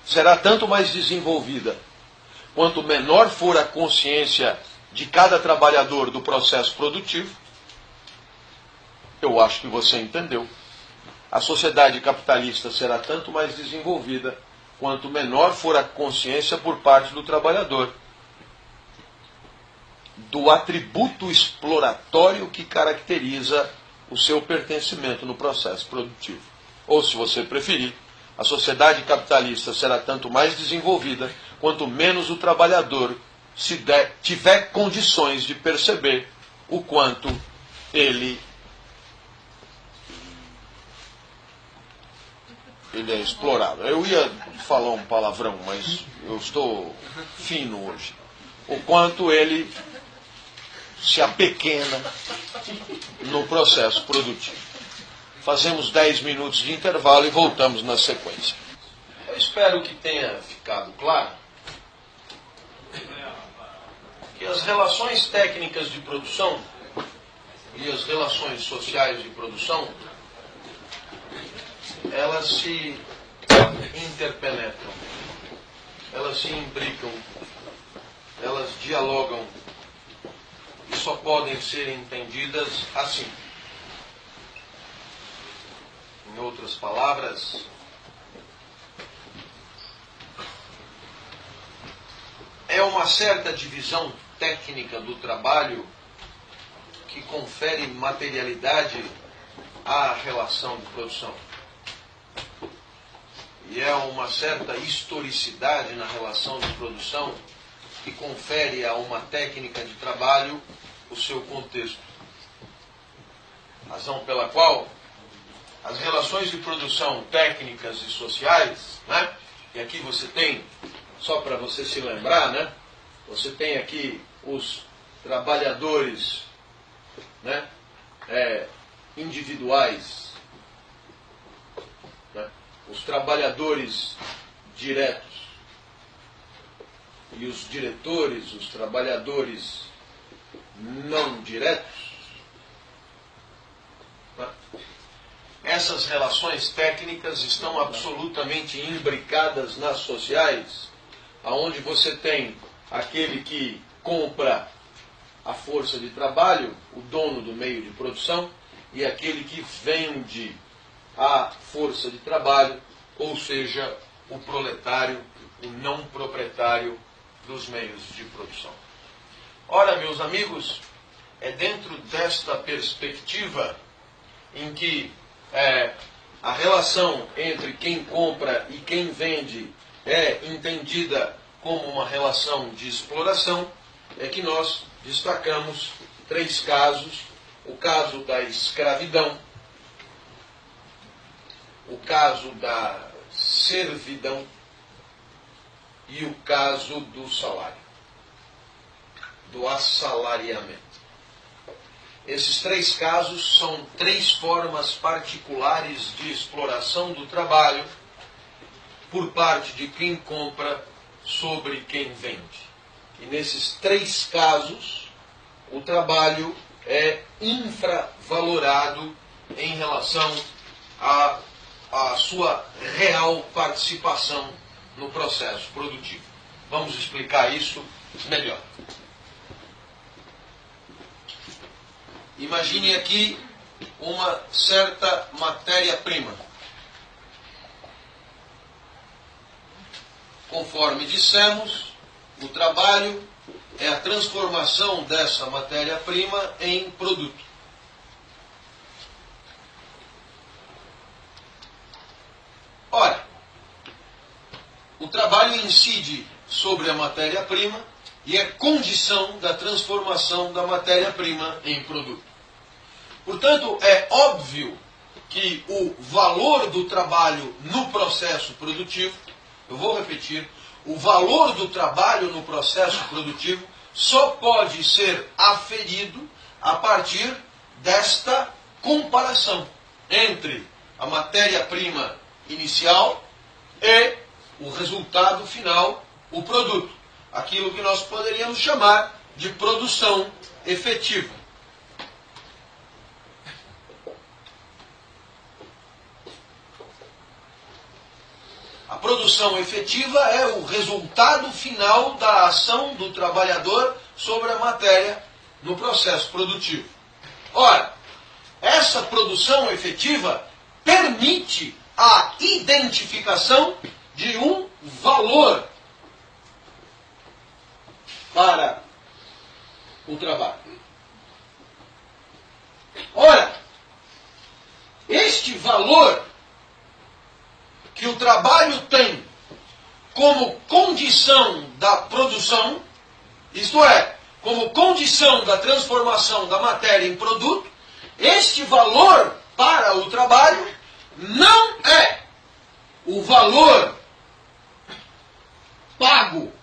será tanto mais desenvolvida quanto menor for a consciência de cada trabalhador do processo produtivo, eu acho que você entendeu. A sociedade capitalista será tanto mais desenvolvida quanto menor for a consciência por parte do trabalhador do atributo exploratório que caracteriza o seu pertencimento no processo produtivo. Ou, se você preferir, a sociedade capitalista será tanto mais desenvolvida quanto menos o trabalhador tiver condições de perceber o quanto ele é explorado. Eu ia falar um palavrão, mas eu estou fino hoje. O quanto ele se apequena no processo produtivo. Fazemos 10 minutos de intervalo e voltamos na sequência. Eu espero que tenha ficado claro que as relações técnicas de produção e as relações sociais de produção, elas se interpenetram, elas se imbricam, elas dialogam e só podem ser entendidas assim. Em outras palavras, é uma certa divisão técnica do trabalho que confere materialidade à relação de produção. E é uma certa historicidade na relação de produção que confere a uma técnica de trabalho o seu contexto. Razão pela qual as relações de produção técnicas e sociais, né? E aqui você tem, só para você se lembrar, né? Você tem aqui os trabalhadores, né? Individuais, né? Os trabalhadores diretos e os diretores, os trabalhadores não diretos, né? Essas relações técnicas estão absolutamente imbricadas nas sociais, aonde você tem aquele que compra a força de trabalho, o dono do meio de produção, e aquele que vende a força de trabalho, ou seja, o proletário, o não proprietário dos meios de produção. Ora, meus amigos, é dentro desta perspectiva em que a relação entre quem compra e quem vende é entendida como uma relação de exploração, é que nós destacamos 3 casos: o caso da escravidão, o caso da servidão e o caso do salário, do assalariamento. Esses 3 casos são 3 formas particulares de exploração do trabalho por parte de quem compra sobre quem vende. E nesses 3 casos, o trabalho é infravalorado em relação à sua real participação no processo produtivo. Vamos explicar isso melhor. Imagine aqui uma certa matéria-prima. Conforme dissemos, o trabalho é a transformação dessa matéria-prima em produto. Ora, o trabalho incide sobre a matéria-prima e é condição da transformação da matéria-prima em produto. Portanto, é óbvio que o valor do trabalho no processo produtivo, eu vou repetir, o valor do trabalho no processo produtivo só pode ser aferido a partir desta comparação entre a matéria-prima inicial e o resultado final, o produto. Aquilo que nós poderíamos chamar de produção efetiva. A produção efetiva é o resultado final da ação do trabalhador sobre a matéria no processo produtivo. Ora, essa produção efetiva permite a identificação de um valor para o trabalho. Ora, este valor que o trabalho tem como condição da produção, isto é, como condição da transformação da matéria em produto, este valor para o trabalho não é o valor pago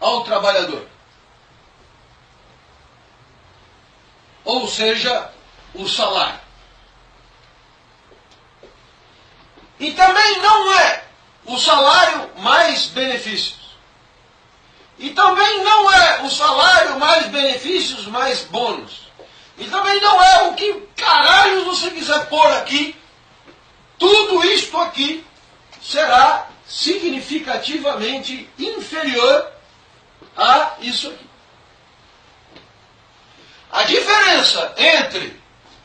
ao trabalhador. ou seja, o salário. E também não é o salário mais benefícios. E também não é o salário mais benefícios mais bônus. E também não é o que caralho você quiser pôr aqui. Tudo isto aqui será significativamente inferior a isso aqui. A diferença entre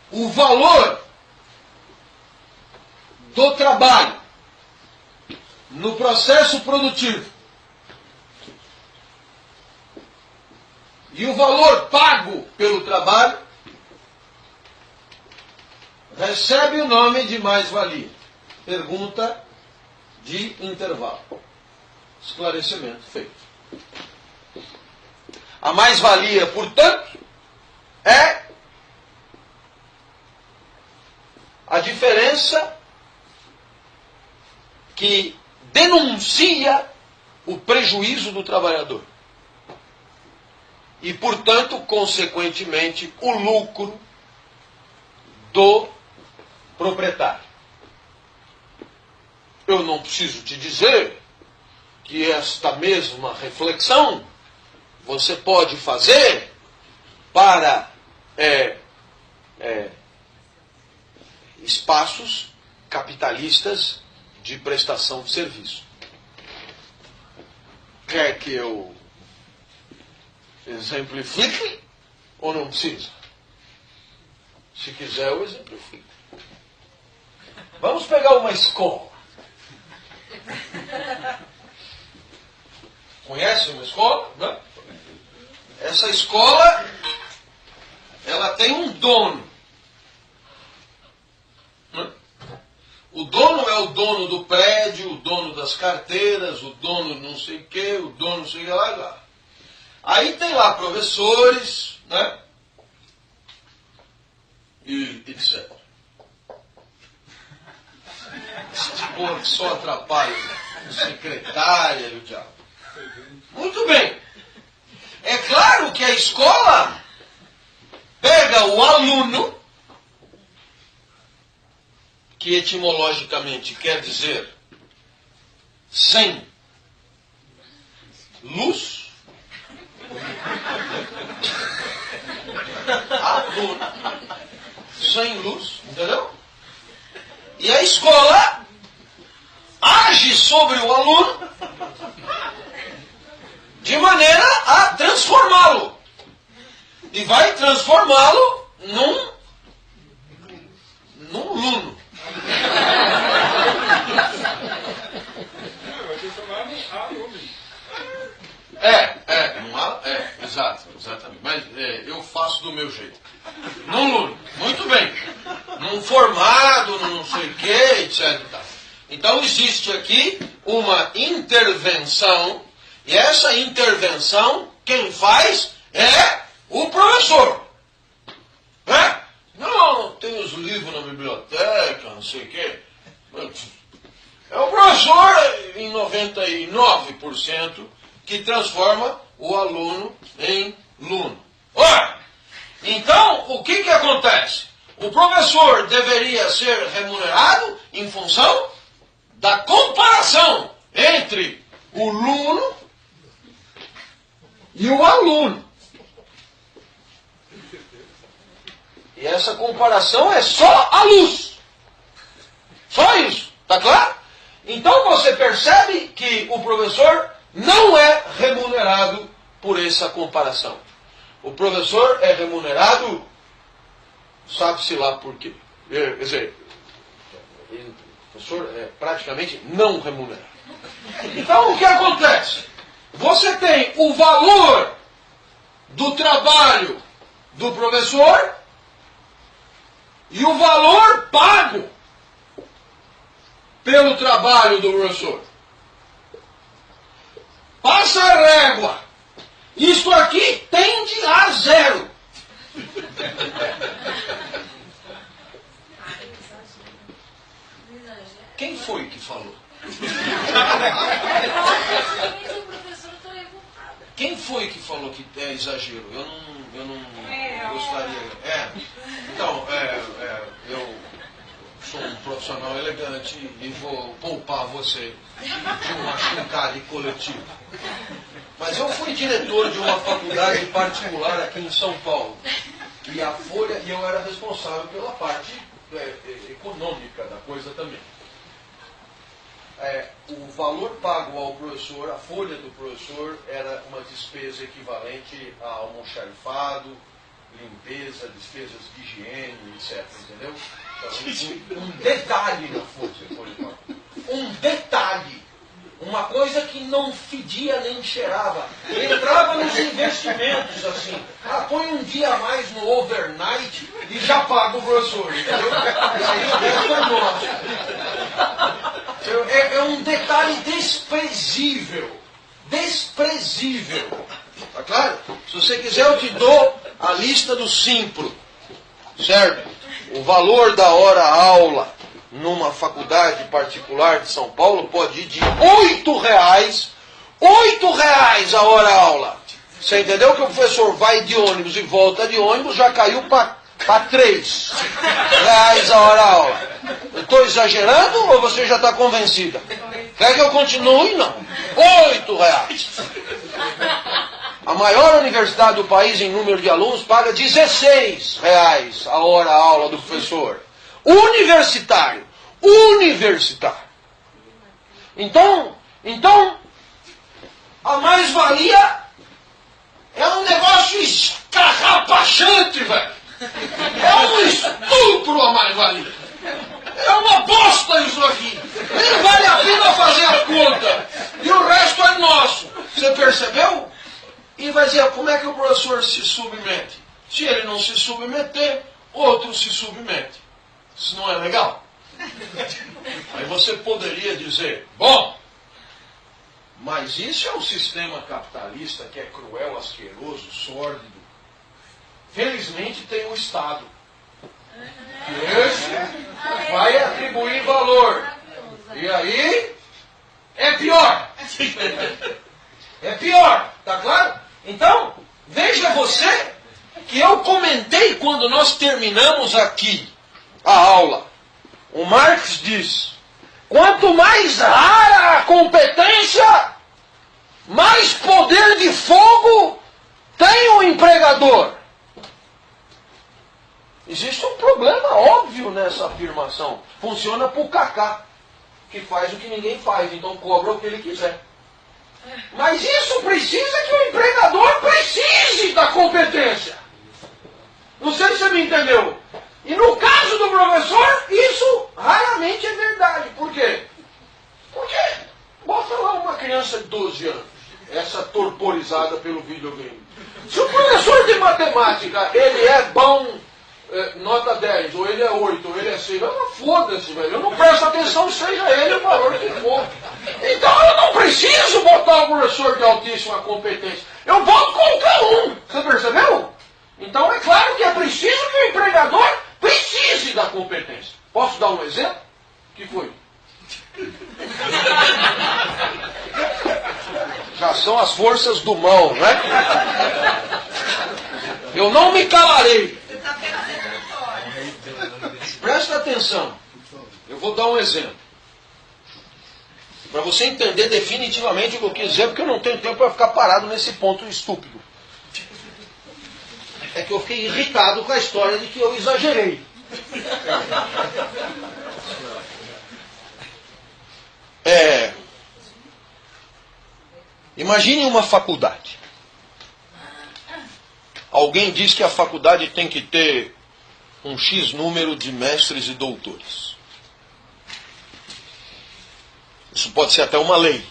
o valor do trabalho no processo produtivo e o valor pago pelo trabalho recebe o nome de mais-valia. Pergunta de intervalo. Esclarecimento feito. A mais-valia, portanto, é a diferença que denuncia o prejuízo do trabalhador. E, portanto, consequentemente, o lucro do proprietário. Eu não preciso te dizer que esta mesma reflexão você pode fazer para espaços capitalistas de prestação de serviço. Quer que eu exemplifique ou não precisa? Se quiser, eu exemplifico. Vamos pegar uma escola. Conhece uma escola? Não? Essa escola, ela tem um dono. O dono é o dono do prédio, o dono das carteiras, o dono não sei o que, o dono não sei o que lá. Aí tem lá professores, né? E etc. Esse porra que só atrapalha o secretário e o diabo. Muito bem. É claro que a escola pega o aluno, que etimologicamente quer dizer sem luz, aluno, sem luz, entendeu? E a escola age sobre o aluno de maneira a transformá-lo. E vai transformá-lo num luno. Vai transformar num aluno. Exatamente. Mas eu faço do meu jeito. Num luno. Muito bem. Num formado, num não sei o que, etc. Então existe aqui uma intervenção, e essa intervenção, quem faz é o professor. Né? Não, tem os livros na biblioteca, não sei o quê. É o professor, em 99%, que transforma o aluno em luno. Ora, então, o que acontece? O professor deveria ser remunerado em função da comparação entre o luno e o aluno. E essa comparação é só a luz. Só isso. Está claro? Então você percebe que o professor não é remunerado por essa comparação. O professor é remunerado, sabe-se lá por quê. Quer dizer, o professor é praticamente não remunerado. Então o que acontece? Você tem o valor do trabalho do professor e o valor pago pelo trabalho do professor. Passa a régua. Isto aqui tende a zero. Quem foi que falou? Quem foi que falou que é exagero? Eu eu não gostaria. Então, eu sou um profissional elegante e vou poupar você de uma chuncalha coletiva. Mas eu fui diretor de uma faculdade particular aqui em São Paulo. E a Folha, e eu era responsável pela parte econômica da coisa também. O valor pago ao professor, a folha do professor, era uma despesa equivalente a almoxarifado, limpeza, despesas de higiene, etc. Entendeu? Então, um detalhe na folha. Um detalhe. Uma coisa que não fedia nem cheirava. Entrava nos investimentos assim. Põe um dia a mais no overnight e já paga o professor. Entendeu? Isso é nosso. É um detalhe desprezível. Desprezível. Tá claro? Se você quiser, eu te dou a lista do Simpro. Certo? O valor da hora-aula numa faculdade particular de São Paulo pode ir de R$8 a hora-aula. Você entendeu que o professor vai de ônibus e volta de ônibus, já caiu para R$3 a hora-aula. Eu estou exagerando ou você já está convencida? Quer que eu continue? Não. R$8. A maior universidade do país em número de alunos paga R$16 a hora-aula do professor. Universitário. Então, a mais-valia é um negócio escarrapachante, velho. É um estupro a mais-valia. É uma bosta isso aqui. Nem vale a pena fazer a conta. E o resto é nosso. Você percebeu? E vai dizer, como é que o professor se submete? Se ele não se submeter, outro se submete. Isso não é legal? Aí você poderia dizer, bom, mas isso é um sistema capitalista que é cruel, asqueroso, sórdido. Felizmente tem o Estado. Esse vai atribuir valor. E aí é pior. É pior, tá claro? Então, veja você que eu comentei quando nós terminamos aqui a aula. O Marx diz, quanto mais rara a competência, mais poder de fogo tem o empregador. Existe um problema óbvio nessa afirmação. Funciona para o Kaká, que faz o que ninguém faz, então cobra o que ele quiser. Mas isso precisa que o empregador precise da competência. Não sei se você me entendeu. E no caso do professor, isso raramente é verdade. Por quê? Porque bota lá uma criança de 12 anos, essa torporizada pelo videogame. Se o professor de matemática, ele é bom, nota 10, ou ele é 8, ou ele é 6, foda-se, velho. Eu não presto atenção, seja ele o valor que for. Então eu não preciso botar o professor de altíssima competência. Eu boto qualquer um. Você percebeu? Então é claro que é preciso que o empregador precise da competência. Posso dar um exemplo? O que foi? Já são as forças do mal, né? Eu não me calarei. Presta atenção. Eu vou dar um exemplo. Para você entender definitivamente o que eu quis dizer, porque eu não tenho tempo para ficar parado nesse ponto estúpido. É que eu fiquei irritado com a história de que eu exagerei. Imagine uma faculdade. Alguém diz que a faculdade tem que ter um X número de mestres e doutores. Isso pode ser até uma lei.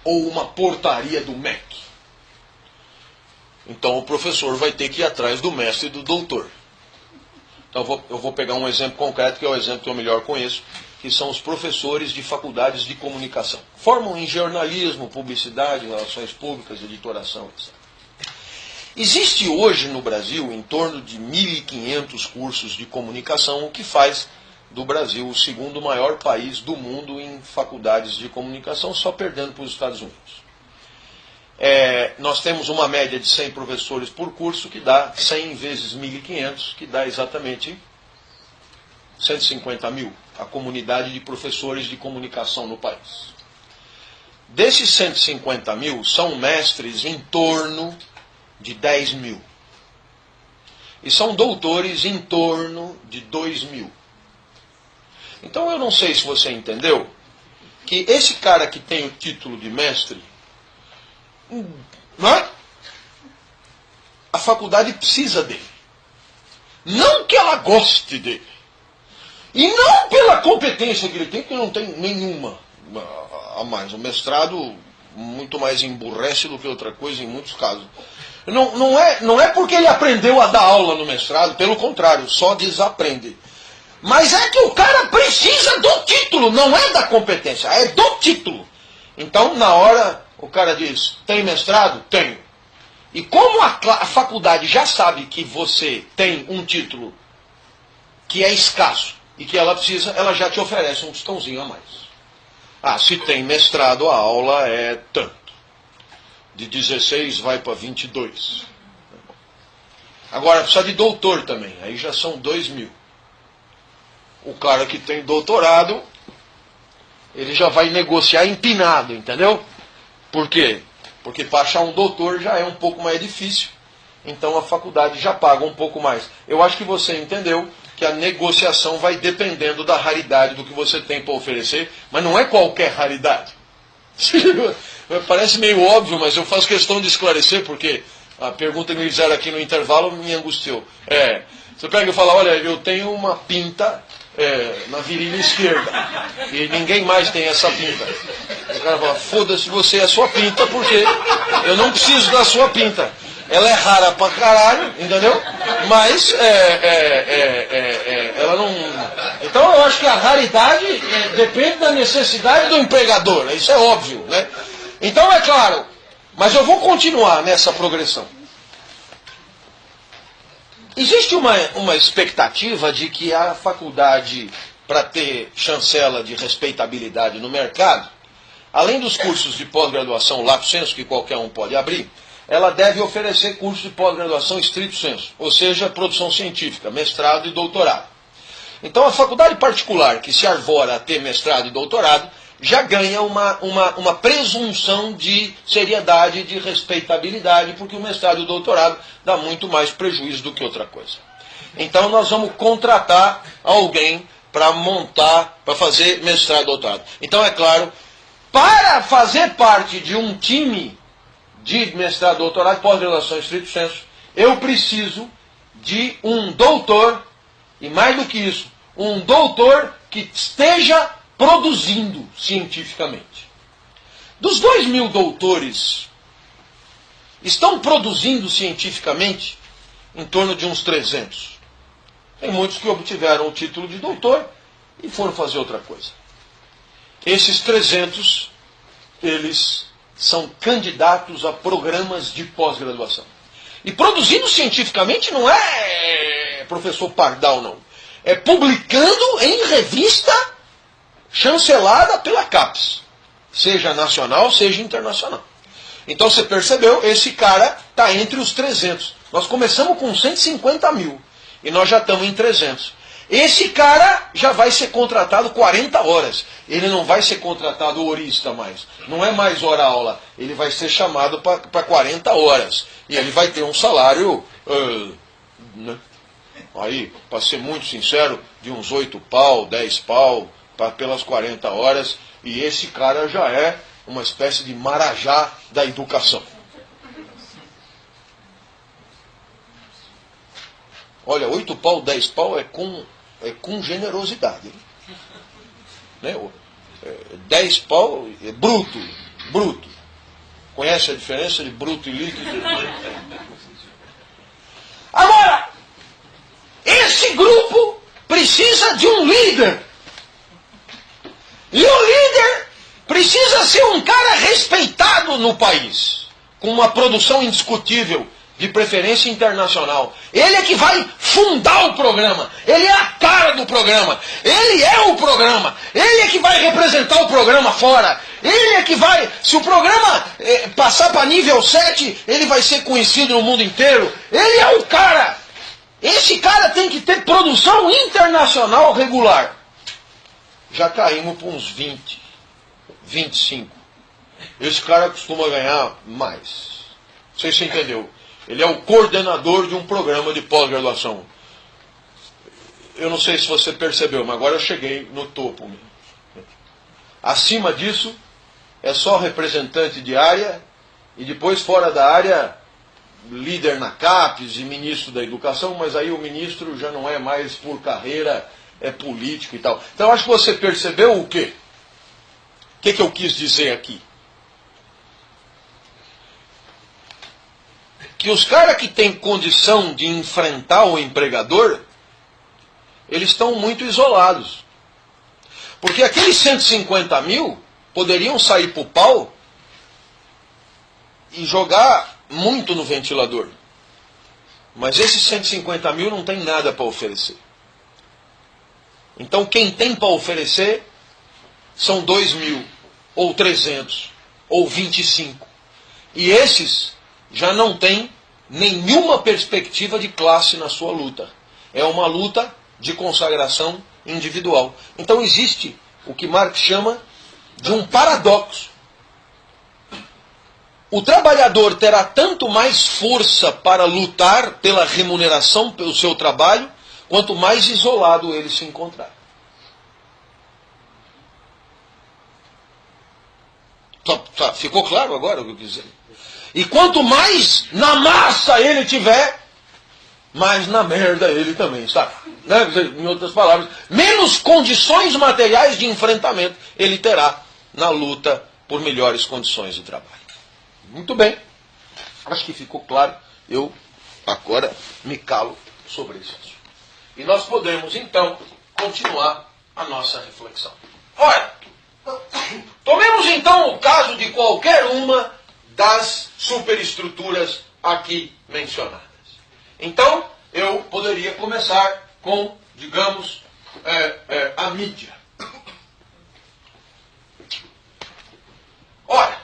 Ou uma portaria do MEC. Então o professor vai ter que ir atrás do mestre e do doutor. Então eu vou pegar um exemplo concreto, que é o exemplo que eu melhor conheço, que são os professores de faculdades de comunicação. Formam em jornalismo, publicidade, relações públicas, editoração, etc. Existe hoje no Brasil em torno de 1.500 cursos de comunicação, o que faz do Brasil o segundo maior país do mundo em faculdades de comunicação, só perdendo para os Estados Unidos. nós temos uma média de 100 professores por curso, que dá 100 vezes 1.500, que dá exatamente 150 mil, a comunidade de professores de comunicação no país. Desses 150 mil, são mestres em torno de 10 mil. E são doutores em torno de 2 mil. Então eu não sei se você entendeu que esse cara que tem o título de mestre, não é? A faculdade precisa dele. Não que ela goste dele. E não pela competência que ele tem, porque não tem nenhuma a mais. O mestrado muito mais emburrece do que outra coisa em muitos casos. Não é porque ele aprendeu a dar aula no mestrado, pelo contrário, só desaprende. Mas é que o cara precisa do título, não é da competência, é do título. Então, na hora, o cara diz, tem mestrado? Tenho. E como a faculdade já sabe que você tem um título que é escasso e que ela precisa, ela já te oferece um tostãozinho a mais. Se tem mestrado, a aula é tanto. De 16 vai para 22. Agora, precisa de doutor também, aí já são 2 mil. O cara que tem doutorado, ele já vai negociar empinado, entendeu? Por quê? Porque para achar um doutor já é um pouco mais difícil. Então a faculdade já paga um pouco mais. Eu acho que você entendeu que a negociação vai dependendo da raridade do que você tem para oferecer, mas não é qualquer raridade. Parece meio óbvio, mas eu faço questão de esclarecer, porque a pergunta que me fizeram aqui no intervalo me angustiou. Você pega e fala, olha, eu tenho uma pinta na virilha esquerda, e ninguém mais tem essa pinta. O cara fala, foda-se você, é a sua pinta, porque eu não preciso da sua pinta. Ela é rara pra caralho, entendeu? Mas ela não... Então eu acho que a raridade depende da necessidade do empregador, isso é óbvio, né? Então é claro, mas eu vou continuar nessa progressão. Existe uma expectativa de que a faculdade, para ter chancela de respeitabilidade no mercado, além dos cursos de pós-graduação lato sensu, que qualquer um pode abrir, ela deve oferecer cursos de pós-graduação stricto sensu, ou seja, produção científica, mestrado e doutorado. Então a faculdade particular que se arvora a ter mestrado e doutorado já ganha uma presunção de seriedade, de respeitabilidade, porque o mestrado e o doutorado dá muito mais prejuízo do que outra coisa. Então nós vamos contratar alguém para montar, para fazer mestrado e doutorado. Então é claro, para fazer parte de um time de mestrado e doutorado, pós-graduação stricto sensu, eu preciso de um doutor, e mais do que isso, um doutor que esteja produzindo cientificamente. Dos 2 mil doutores, estão produzindo cientificamente em torno de uns 300. Tem muitos que obtiveram o título de doutor e foram fazer outra coisa. Esses 300, eles são candidatos a programas de pós-graduação. E produzindo cientificamente não é professor Pardal, não. É publicando em revista chancelada pela CAPES, seja nacional, seja internacional. Então você percebeu, esse cara está entre os 300. Nós começamos com 150 mil e nós já estamos em 300. Esse cara já vai ser contratado 40 horas. Ele não vai ser contratado horista mais. Não é mais hora-aula. Ele vai ser chamado para 40 horas. E ele vai ter um salário, né? Aí, para ser muito sincero, de uns 8 pau, 10 pau, pelas 40 horas. E esse cara já é uma espécie de marajá da educação. Olha, 8 pau, 10 pau é com generosidade. Né? 10 pau é bruto. Conhece a diferença de bruto e líquido? Agora, esse grupo precisa de um líder. E o líder precisa ser um cara respeitado no país, com uma produção indiscutível de preferência internacional. Ele é que vai fundar o programa. Ele é a cara do programa. Ele é o programa. Ele é que vai representar o programa fora. Ele é que vai... Se o programa passar para nível 7, ele vai ser conhecido no mundo inteiro. Ele é o cara. Esse cara tem que ter produção internacional regular. Já caímos para uns 20, 25. Esse cara costuma ganhar mais. Não sei se você entendeu. Ele é o coordenador de um programa de pós-graduação. Eu não sei se você percebeu, mas agora eu cheguei no topo. Acima disso, é só representante de área, e depois fora da área, líder na CAPES e ministro da educação, mas aí o ministro já não é mais por carreira, é político e tal. Então acho que você percebeu o quê? O que eu quis dizer aqui? Que os caras que têm condição de enfrentar o empregador, eles estão muito isolados. Porque aqueles 150 mil poderiam sair para o pau e jogar muito no ventilador. Mas esses 150 mil não tem nada para oferecer. Então quem tem para oferecer são 2 mil, ou 300, ou 25. E esses já não tem nenhuma perspectiva de classe na sua luta. É uma luta de consagração individual. Então existe o que Marx chama de um paradoxo. O trabalhador terá tanto mais força para lutar pela remuneração pelo seu trabalho, quanto mais isolado ele se encontrar. Ficou claro agora o que eu quis dizer? E quanto mais na massa ele tiver, mais na merda ele também está. Né? Em outras palavras, menos condições materiais de enfrentamento ele terá na luta por melhores condições de trabalho. Muito bem. Acho que ficou claro. Eu agora me calo sobre isso. E nós podemos, então, continuar a nossa reflexão. Ora, tomemos então o caso de qualquer uma das superestruturas aqui mencionadas. Então, eu poderia começar com, digamos, a mídia. Ora,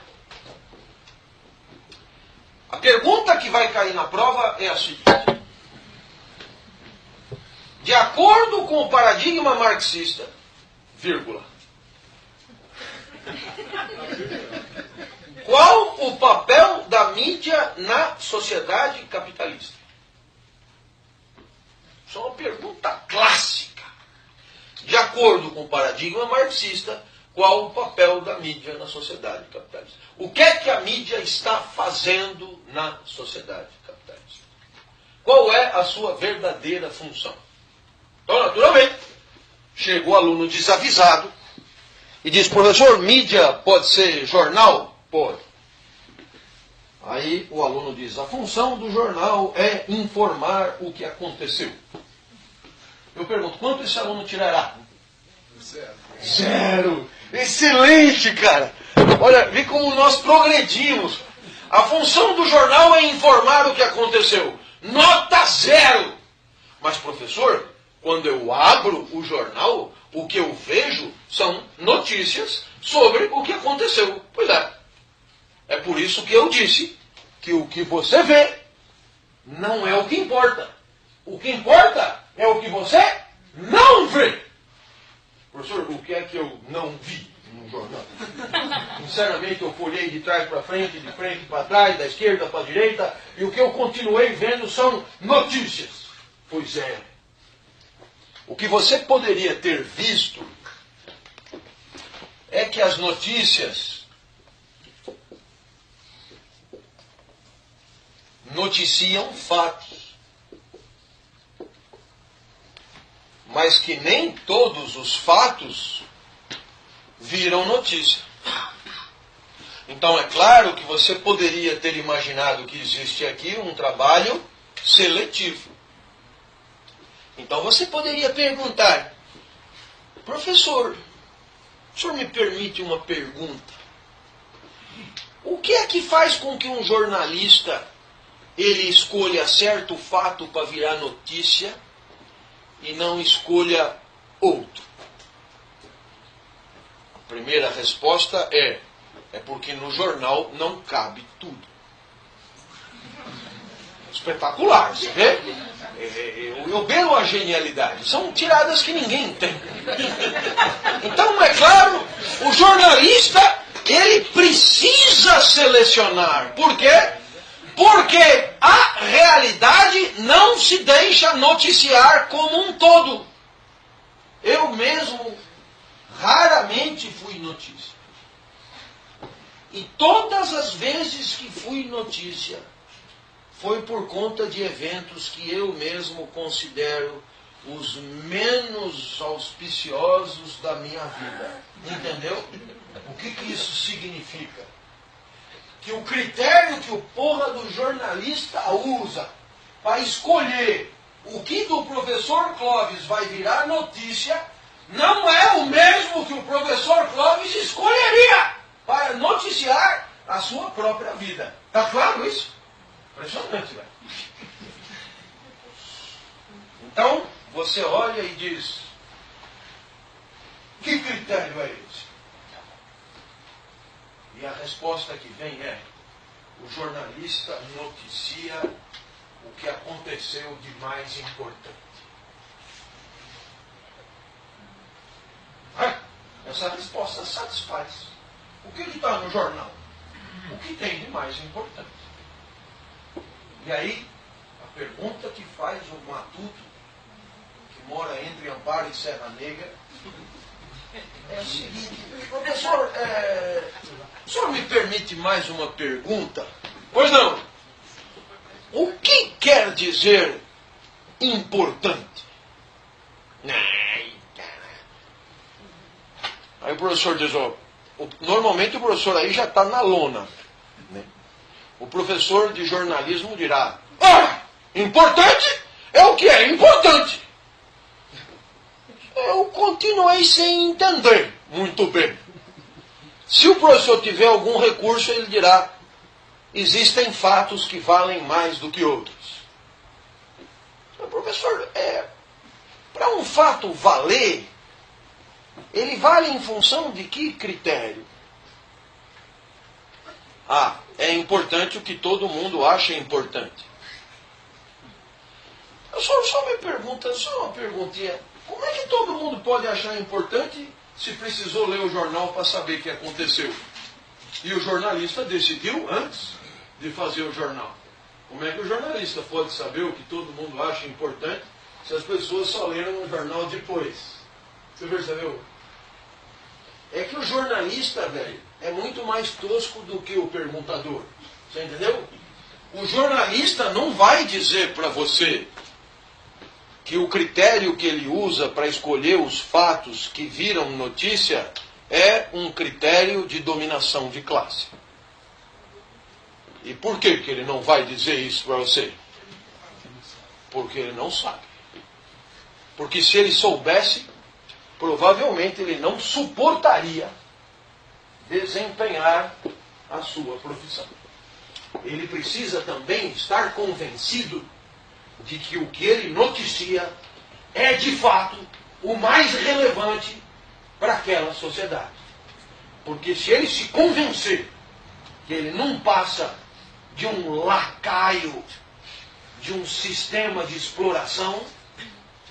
a pergunta que vai cair na prova é a seguinte. De acordo com o paradigma marxista, vírgula, qual o papel da mídia na sociedade capitalista? Isso é uma pergunta clássica. De acordo com o paradigma marxista, qual o papel da mídia na sociedade capitalista? O que é que a mídia está fazendo na sociedade capitalista? Qual é a sua verdadeira função? Então, naturalmente, chega o aluno desavisado e diz, professor, mídia pode ser jornal? Pode. Aí o aluno diz, a função do jornal é informar o que aconteceu. Eu pergunto, quanto esse aluno tirará? Zero. Excelente, cara. Olha, vê como nós progredimos. A função do jornal é informar o que aconteceu. Nota 0. Mas, professor, quando eu abro o jornal, o que eu vejo são notícias sobre o que aconteceu. Pois é. É por isso que eu disse que o que você vê não é o que importa. O que importa é o que você não vê. Professor, o que é que eu não vi no jornal? Sinceramente, eu folhei de trás para frente, de frente para trás, da esquerda para a direita, e o que eu continuei vendo são notícias. Pois é. O que você poderia ter visto é que as notícias noticiam fatos, mas que nem todos os fatos viram notícia. Então é claro que você poderia ter imaginado que existe aqui um trabalho seletivo. Então você poderia perguntar, professor, o senhor me permite uma pergunta? O que é que faz com que um jornalista ele escolha certo fato para virar notícia e não escolha outro? A primeira resposta é porque no jornal não cabe tudo. Espetacular, você vê? Eu beiro a genialidade. São tiradas que ninguém entende. Então, é claro, o jornalista, ele precisa selecionar. Por quê? Porque a realidade não se deixa noticiar como um todo. Eu mesmo raramente fui notícia. E todas as vezes que fui notícia, foi por conta de eventos que eu mesmo considero os menos auspiciosos da minha vida. Entendeu? O que isso significa? Que o critério que o porra do jornalista usa para escolher o que do professor Clóvis vai virar notícia não é o mesmo que o professor Clóvis escolheria para noticiar a sua própria vida. Está claro isso? Impressionante, velho. Então, você olha e diz, que critério é esse? E a resposta que vem é, o jornalista noticia o que aconteceu de mais importante. Essa resposta satisfaz. O que está no jornal? O que tem de mais importante? E aí, a pergunta que faz o matuto, que mora entre Amparo e Serra Negra, é o seguinte: professor, o senhor me permite mais uma pergunta? Pois não. O que quer dizer importante? Aí o professor diz, normalmente o professor aí já está na lona, né? O professor de jornalismo dirá, importante é o que é importante. Eu continuei sem entender muito bem. Se o professor tiver algum recurso, ele dirá, existem fatos que valem mais do que outros. Professor, para um fato valer, ele vale em função de que critério? É importante o que todo mundo acha importante. Eu só me pergunto, só uma perguntinha. Como é que todo mundo pode achar importante se precisou ler o jornal para saber o que aconteceu? E o jornalista decidiu antes de fazer o jornal. Como é que o jornalista pode saber o que todo mundo acha importante se as pessoas só leram o jornal depois? Você percebeu? É que o jornalista, velho, é muito mais tosco do que o perguntador. Você entendeu? O jornalista não vai dizer para você que o critério que ele usa para escolher os fatos que viram notícia é um critério de dominação de classe. E por que ele não vai dizer isso para você? Porque ele não sabe. Porque se ele soubesse, provavelmente ele não suportaria desempenhar a sua profissão. Ele precisa também estar convencido de que o que ele noticia é de fato o mais relevante para aquela sociedade. Porque se ele se convencer que ele não passa de um lacaio, de um sistema de exploração,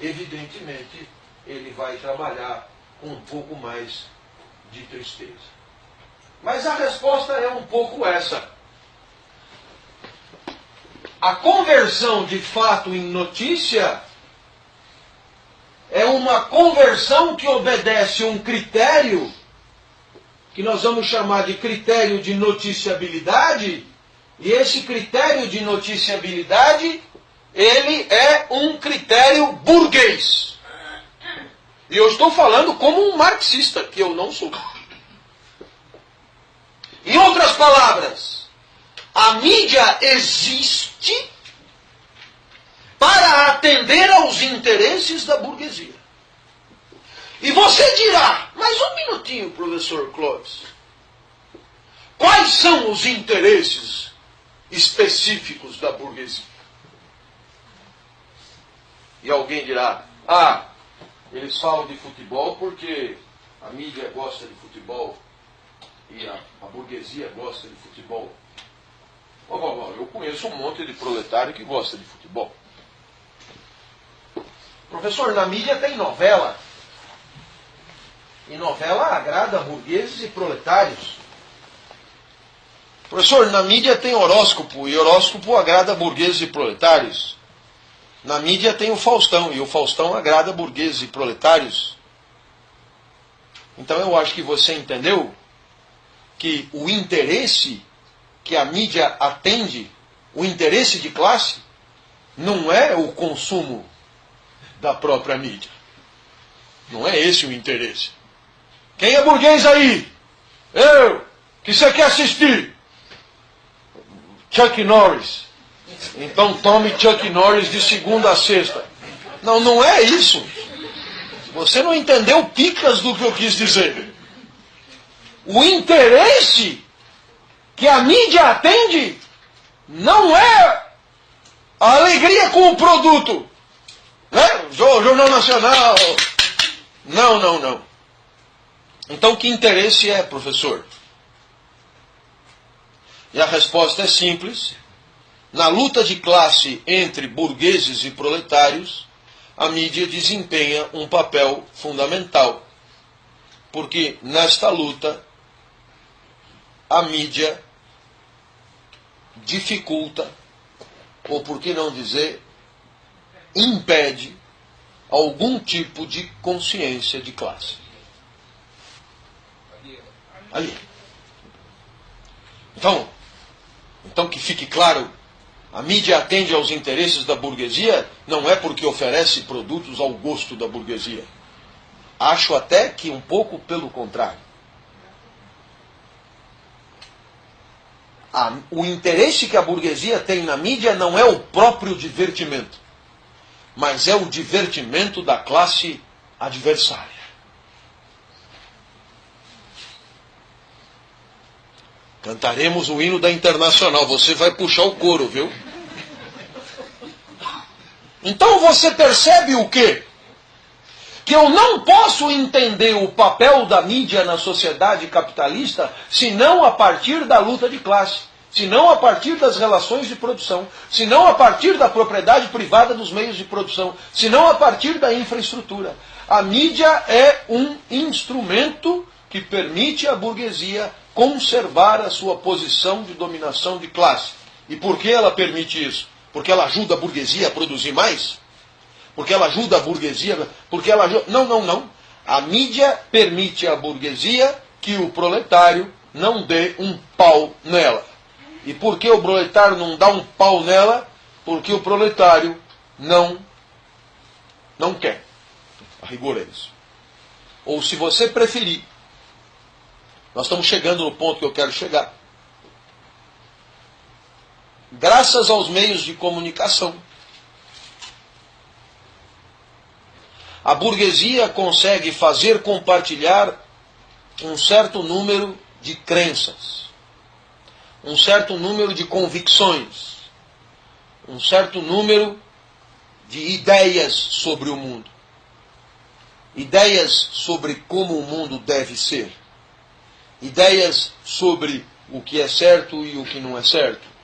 evidentemente ele vai trabalhar com um pouco mais de tristeza. Mas a resposta é um pouco essa. A conversão de fato em notícia é uma conversão que obedece a um critério que nós vamos chamar de critério de noticiabilidade, e esse critério de noticiabilidade, ele é um critério burguês. E eu estou falando como um marxista, que eu não sou. Em outras palavras, a mídia existe para atender aos interesses da burguesia. E você dirá, mas um minutinho, professor Clóvis. Quais são os interesses específicos da burguesia. E alguém dirá, eles falam de futebol porque a mídia gosta de futebol e a burguesia gosta de futebol. Eu conheço um monte de proletário que gosta de futebol. Professor, na mídia tem novela. E novela agrada burgueses e proletários. Professor, na mídia tem horóscopo, e horóscopo agrada burgueses e proletários. Na mídia tem o Faustão, e o Faustão agrada burgueses e proletários. Então eu acho que você entendeu que o interesse que a mídia atende, o interesse de classe, não é o consumo da própria mídia. Não é esse o interesse. Quem é burguês aí? Eu! Que você quer assistir? Chuck Norris. Então tome Chuck Norris de segunda a sexta. Não, não é isso. Você não entendeu picas do que eu quis dizer. O interesse que a mídia atende não é a alegria com o produto. Né? Jornal Nacional. Não. Então que interesse é, professor? E a resposta é simples. Na luta de classe entre burgueses e proletários, a mídia desempenha um papel fundamental. Porque nesta luta, a mídia dificulta, ou por que não dizer, impede algum tipo de consciência de classe. Ali. Então que fique claro, a mídia atende aos interesses da burguesia, não é porque oferece produtos ao gosto da burguesia. Acho até que um pouco pelo contrário. O interesse que a burguesia tem na mídia não é o próprio divertimento, mas é o divertimento da classe adversária. Cantaremos o hino da Internacional. Você vai puxar o coro, viu? Então você percebe o quê? Que eu não posso entender o papel da mídia na sociedade capitalista senão a partir da luta de classe, senão a partir das relações de produção, senão a partir da propriedade privada dos meios de produção, senão a partir da infraestrutura. A mídia é um instrumento que permite à burguesia conservar a sua posição de dominação de classe. E por que ela permite isso? Porque ela ajuda a burguesia a produzir mais? Porque ela ajuda a burguesia? Porque ela ajuda... Não. A mídia permite à burguesia que o proletário não dê um pau nela. E por que o proletário não dá um pau nela? Porque o proletário não quer. A rigor é isso. Ou se você preferir, nós estamos chegando no ponto que eu quero chegar. Graças aos meios de comunicação, a burguesia consegue fazer compartilhar um certo número de crenças, um certo número de convicções, um certo número de ideias sobre o mundo. Ideias sobre como o mundo deve ser. Ideias sobre o que é certo e o que não é certo.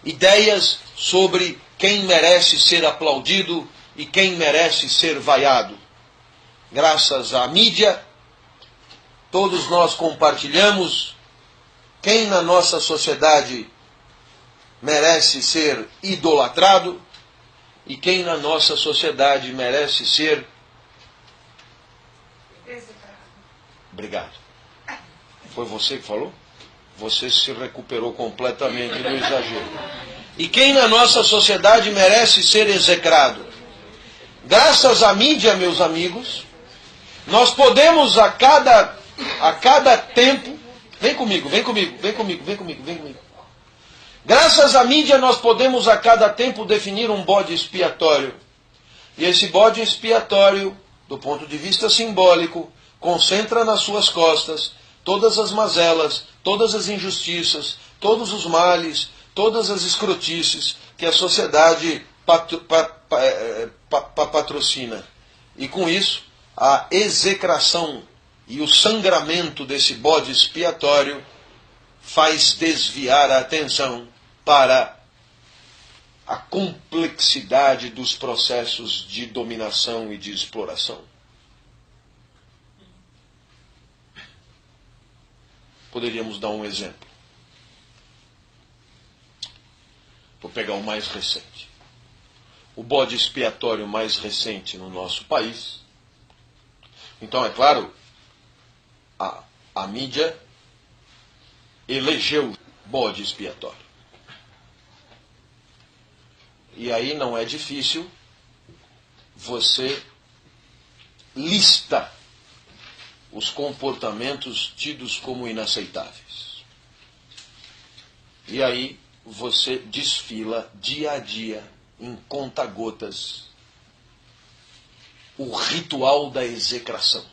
Ideias sobre quem merece ser aplaudido e quem merece ser vaiado. Graças à mídia, todos nós compartilhamos quem na nossa sociedade merece ser idolatrado e quem na nossa sociedade merece ser... Obrigado. Foi você que falou? Você se recuperou completamente do exagero. E quem na nossa sociedade merece ser execrado? Graças à mídia, meus amigos, nós podemos a cada tempo... Vem comigo. Graças à mídia nós podemos a cada tempo definir um bode expiatório. E esse bode expiatório, do ponto de vista simbólico, concentra nas suas costas todas as mazelas, todas as injustiças, todos os males, todas as escrotices que a sociedade patrocina. E com isso, a execração e o sangramento desse bode expiatório faz desviar a atenção para a complexidade dos processos de dominação e de exploração. Poderíamos dar um exemplo. Vou pegar o mais recente. O bode expiatório mais recente no nosso país. Então, é claro, a mídia elegeu bode expiatório. E aí não é difícil você listar os comportamentos tidos como inaceitáveis. E aí você desfila dia a dia, em conta-gotas, o ritual da execração.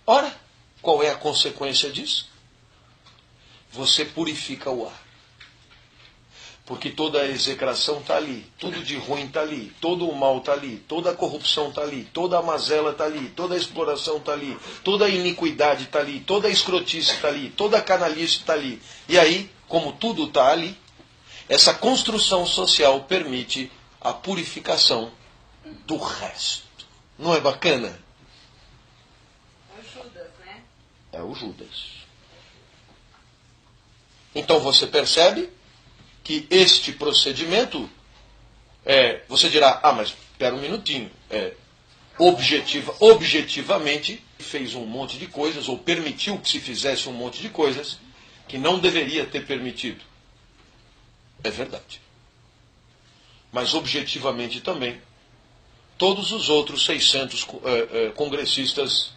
Ora, qual é a consequência disso? Você purifica o ar. Porque toda a execração está ali, tudo de ruim está ali, todo o mal está ali, toda a corrupção está ali, toda a mazela está ali, toda a exploração está ali, toda a iniquidade está ali, toda a escrotice está ali, toda a canalice está ali. E aí, como tudo está ali, essa construção social permite a purificação do resto. Não é bacana? É o Judas, né? É o Judas. Então você percebe que este procedimento, você dirá, mas espera um minutinho, objetivamente fez um monte de coisas, ou permitiu que se fizesse um monte de coisas, que não deveria ter permitido. É verdade. Mas objetivamente também, todos os outros 600 congressistas,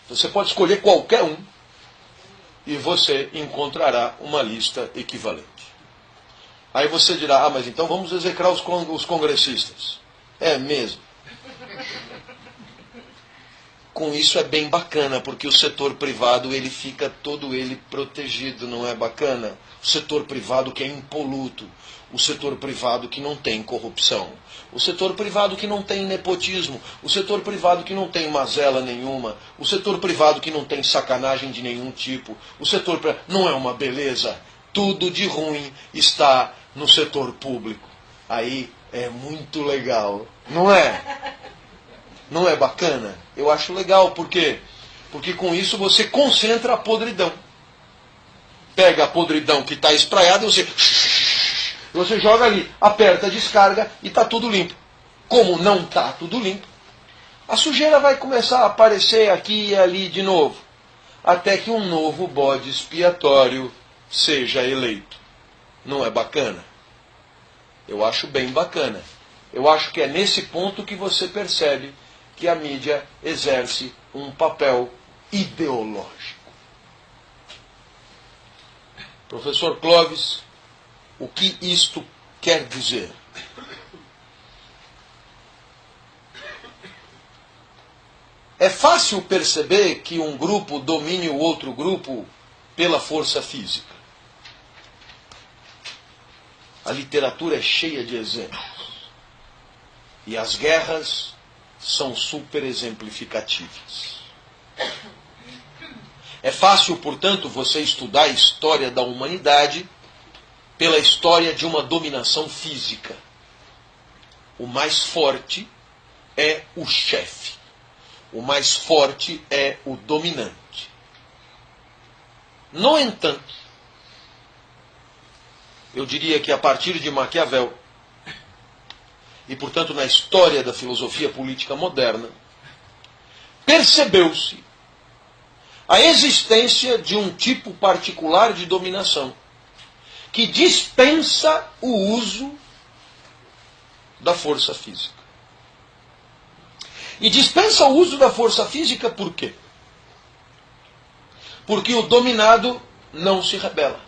você pode escolher qualquer um, e você encontrará uma lista equivalente. Aí você dirá, mas então vamos execrar os congressistas. É mesmo. Com isso é bem bacana, porque o setor privado ele fica todo ele protegido, não é bacana? O setor privado que é impoluto, o setor privado que não tem corrupção, o setor privado que não tem nepotismo, o setor privado que não tem mazela nenhuma, o setor privado que não tem sacanagem de nenhum tipo, o setor privado... Não é uma beleza? Tudo de ruim está no setor público. Aí é muito legal, não é? Não é bacana? Eu acho legal, por quê? Porque com isso você concentra a podridão. Pega a podridão que está espraiada e você joga ali, aperta a descarga e está tudo limpo. Como não está tudo limpo, a sujeira vai começar a aparecer aqui e ali de novo, até que um novo bode expiatório seja eleito. Não é bacana? Eu acho bem bacana. Eu acho que é nesse ponto que você percebe que a mídia exerce um papel ideológico. Professor Clóvis, o que isto quer dizer? É fácil perceber que um grupo domine o outro grupo pela força física. A literatura é cheia de exemplos. E as guerras são super exemplificativas. É fácil, portanto, você estudar a história da humanidade pela história de uma dominação física. O mais forte é o chefe. O mais forte é o dominante. No entanto, eu diria que a partir de Maquiavel, e portanto na história da filosofia política moderna, percebeu-se a existência de um tipo particular de dominação que dispensa o uso da força física. E dispensa o uso da força física por quê? Porque o dominado não se rebela.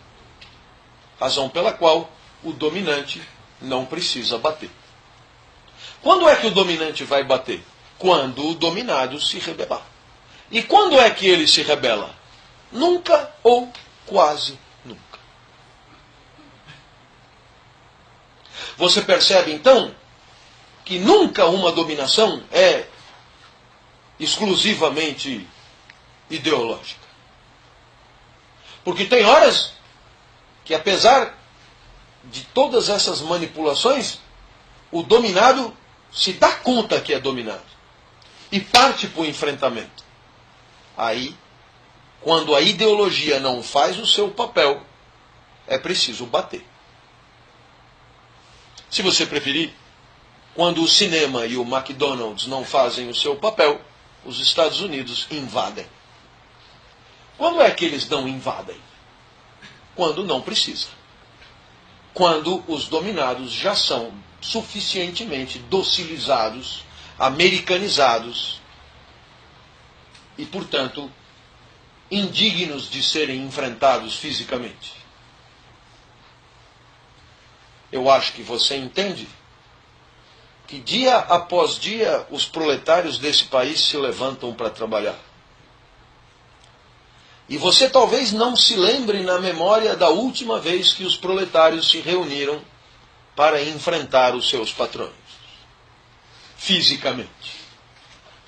Razão pela qual o dominante não precisa bater. Quando é que o dominante vai bater? Quando o dominado se rebelar. E quando é que ele se rebela? Nunca ou quase nunca. Você percebe então que nunca uma dominação é exclusivamente ideológica. Porque tem horas que, apesar de todas essas manipulações, o dominado se dá conta que é dominado e parte para o enfrentamento. Aí, quando a ideologia não faz o seu papel, é preciso bater. Se você preferir, quando o cinema e o McDonald's não fazem o seu papel, os Estados Unidos invadem. Quando é que eles não invadem? Quando não precisa. Quando os dominados já são suficientemente docilizados, americanizados e, portanto, indignos de serem enfrentados fisicamente. Eu acho que você entende que dia após dia os proletários desse país se levantam para trabalhar. E você talvez não se lembre na memória da última vez que os proletários se reuniram para enfrentar os seus patrões, fisicamente.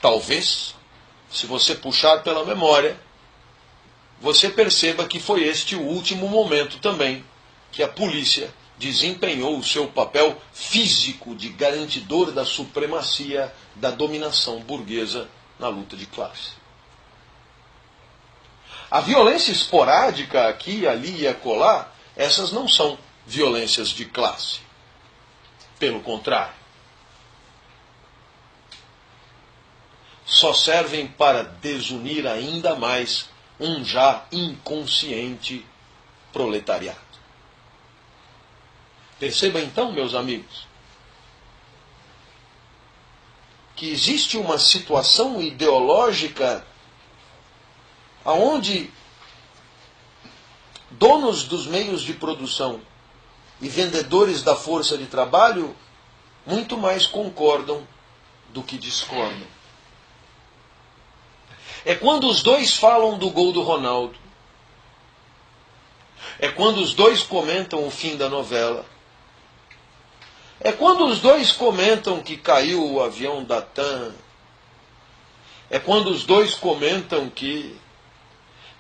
Talvez, se você puxar pela memória, você perceba que foi este o último momento também que a polícia desempenhou o seu papel físico de garantidor da supremacia da dominação burguesa na luta de classe. A violência esporádica aqui, ali e acolá, essas não são violências de classe. Pelo contrário. Só servem para desunir ainda mais um já inconsciente proletariado. Perceba então, meus amigos, que existe uma situação ideológica onde donos dos meios de produção e vendedores da força de trabalho muito mais concordam do que discordam. É quando os dois falam do gol do Ronaldo. É quando os dois comentam o fim da novela. É quando os dois comentam que caiu o avião da TAM. É quando os dois comentam que...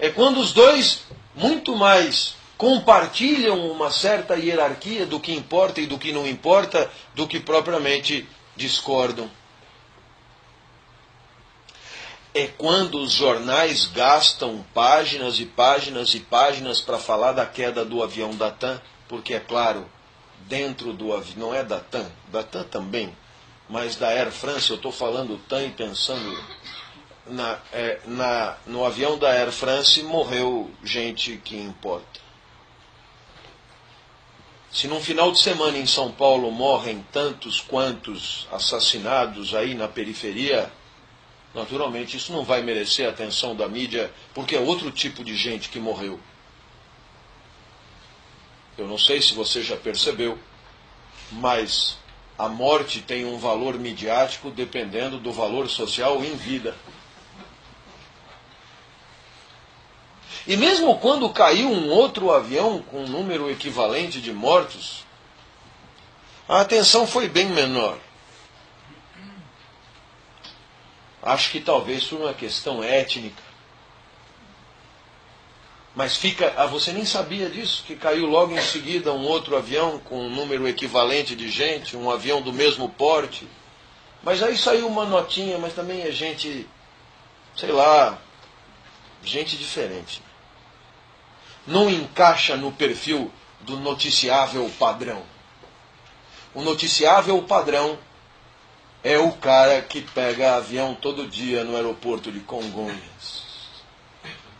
É quando os dois muito mais compartilham uma certa hierarquia do que importa e do que não importa, do que propriamente discordam. É quando os jornais gastam páginas e páginas e páginas para falar da queda do avião da TAM, porque, é claro, dentro do avião, não é da TAM também, mas da Air France, eu estou falando TAM e pensando no avião da Air France morreu gente que importa. Se num final de semana em São Paulo morrem tantos quantos assassinados aí na periferia, naturalmente isso não vai merecer a atenção da mídia, porque é outro tipo de gente que morreu. Eu não sei se você já percebeu, mas a morte tem um valor midiático dependendo do valor social em vida. E mesmo quando caiu um outro avião com um número equivalente de mortos, a atenção foi bem menor. Acho que talvez por uma questão étnica. Mas você nem sabia disso, que caiu logo em seguida um outro avião com um número equivalente de gente, um avião do mesmo porte. Mas aí saiu uma notinha, mas também é gente, sei lá, gente diferente. Não encaixa no perfil do noticiável padrão. O noticiável padrão é o cara que pega avião todo dia no aeroporto de Congonhas.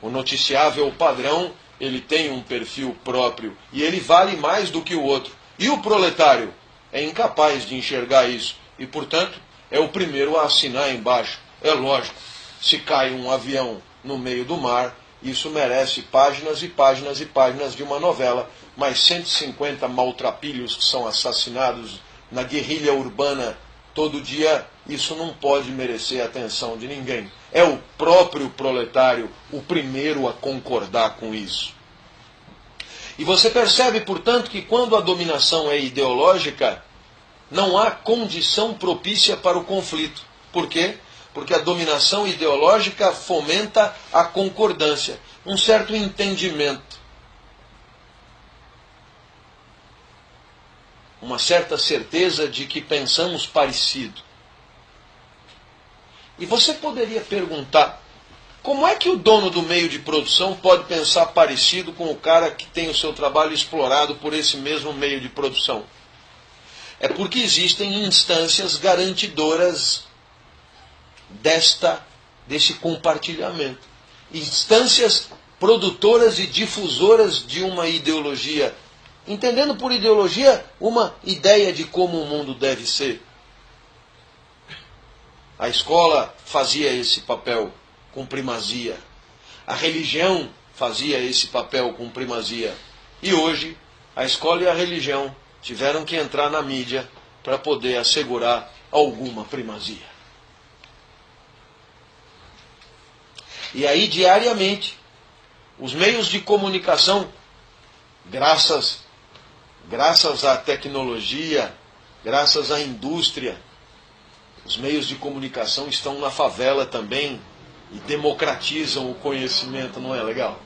O noticiável padrão, ele tem um perfil próprio e ele vale mais do que o outro. E o proletário é incapaz de enxergar isso e, portanto, é o primeiro a assinar embaixo. É lógico, se cai um avião no meio do mar, isso merece páginas e páginas e páginas de uma novela, mas 150 maltrapilhos que são assassinados na guerrilha urbana todo dia isso não pode merecer a atenção de ninguém. É o próprio proletário o primeiro a concordar com isso. E você percebe, portanto, que quando a dominação é ideológica, não há condição propícia para o conflito. Por quê? Porque a dominação ideológica fomenta a concordância, um certo entendimento, uma certa certeza de que pensamos parecido. E você poderia perguntar, como é que o dono do meio de produção pode pensar parecido com o cara que tem o seu trabalho explorado por esse mesmo meio de produção? É porque existem instâncias garantidoras desse compartilhamento. Instâncias produtoras e difusoras de uma ideologia. Entendendo por ideologia uma ideia de como o mundo deve ser. A escola fazia esse papel com primazia. A religião fazia esse papel com primazia. E hoje, a escola e a religião tiveram que entrar na mídia para poder assegurar alguma primazia. E aí, diariamente, os meios de comunicação, graças à tecnologia, graças à indústria, os meios de comunicação estão na favela também e democratizam o conhecimento, não é legal?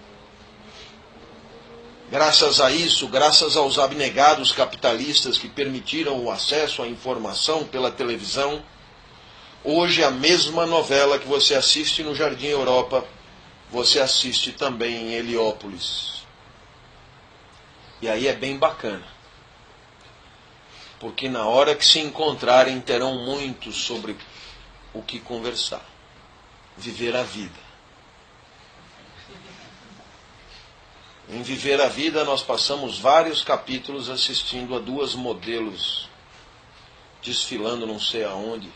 Graças a isso, graças aos abnegados capitalistas que permitiram o acesso à informação pela televisão, hoje a mesma novela que você assiste no Jardim Europa, você assiste também em Heliópolis. E aí é bem bacana. Porque na hora que se encontrarem terão muito sobre o que conversar. Viver a vida. Em Viver a Vida nós passamos vários capítulos assistindo a duas modelos desfilando não sei aonde.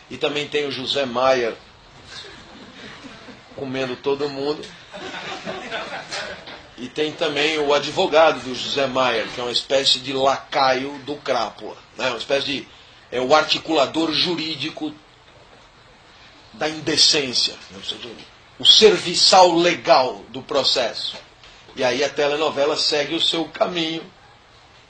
E também tem o José Maier comendo todo mundo. E tem também o advogado do José Maier, que é uma espécie de lacaio do Crápula, né? Uma espécie de... é o articulador jurídico da indecência, ou seja, o serviçal legal do processo. E aí a telenovela segue o seu caminho,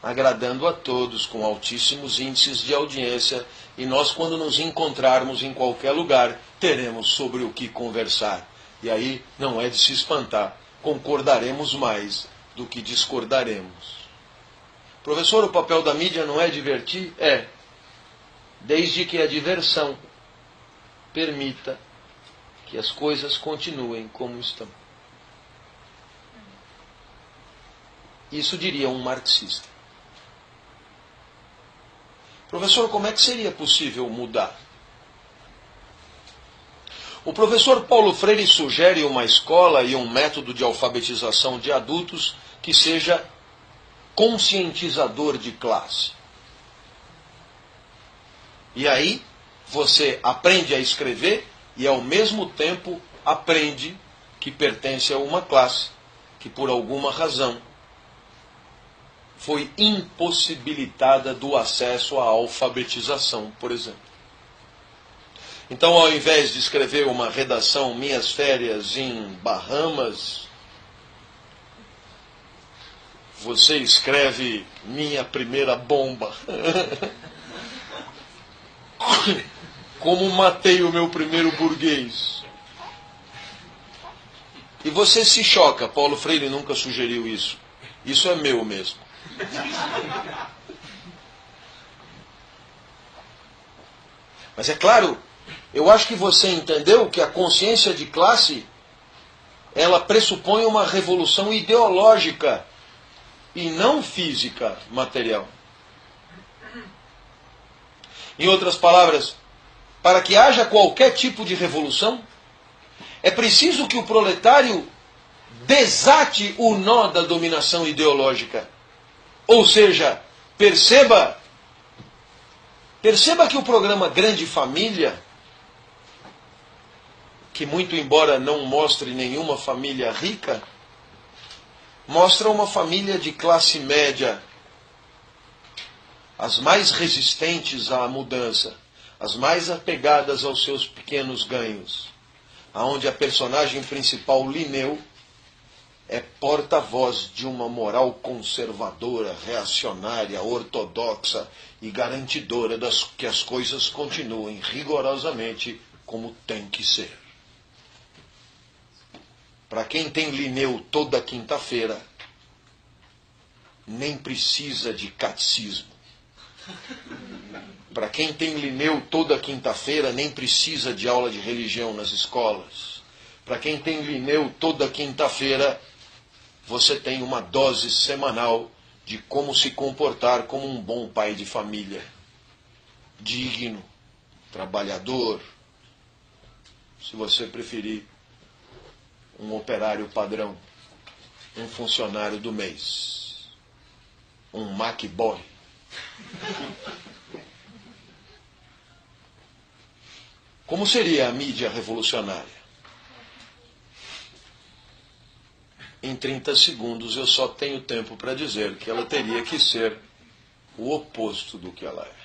agradando a todos, com altíssimos índices de audiência, e nós, quando nos encontrarmos em qualquer lugar, teremos sobre o que conversar. E aí não é de se espantar, concordaremos mais do que discordaremos. Professor, o papel da mídia não é divertir? É. Desde que a diversão permita que as coisas continuem como estão. Isso diria um marxista. Professor, como é que seria possível mudar? O professor Paulo Freire sugere uma escola e um método de alfabetização de adultos que seja conscientizador de classe. E aí você aprende a escrever e ao mesmo tempo aprende que pertence a uma classe que por alguma razão foi impossibilitada do acesso à alfabetização, por exemplo. Então, ao invés de escrever uma redação Minhas Férias em Bahamas, você escreve Minha Primeira Bomba. Como matei o meu primeiro burguês. E você se choca, Paulo Freire nunca sugeriu isso. Isso é meu mesmo. Mas é claro, eu acho que você entendeu que a consciência de classe, ela pressupõe uma revolução ideológica e não física, material. Em outras palavras, para que haja qualquer tipo de revolução, é preciso que o proletário desate o nó da dominação ideológica. Ou seja, perceba que o programa Grande Família, que muito embora não mostre nenhuma família rica, mostra uma família de classe média as mais resistentes à mudança, as mais apegadas aos seus pequenos ganhos, aonde a personagem principal, Linneu, é porta-voz de uma moral conservadora, reacionária, ortodoxa e garantidora que as coisas continuem rigorosamente como tem que ser. Para quem tem Linneu toda quinta-feira, nem precisa de catecismo. Para quem tem Linneu toda quinta-feira, nem precisa de aula de religião nas escolas. Para quem tem Linneu toda quinta-feira, você tem uma dose semanal de como se comportar como um bom pai de família. Digno, trabalhador, se você preferir, um operário padrão, um funcionário do mês, um Macboy. Como seria a mídia revolucionária? Em 30 segundos eu só tenho tempo para dizer que ela teria que ser o oposto do que ela é.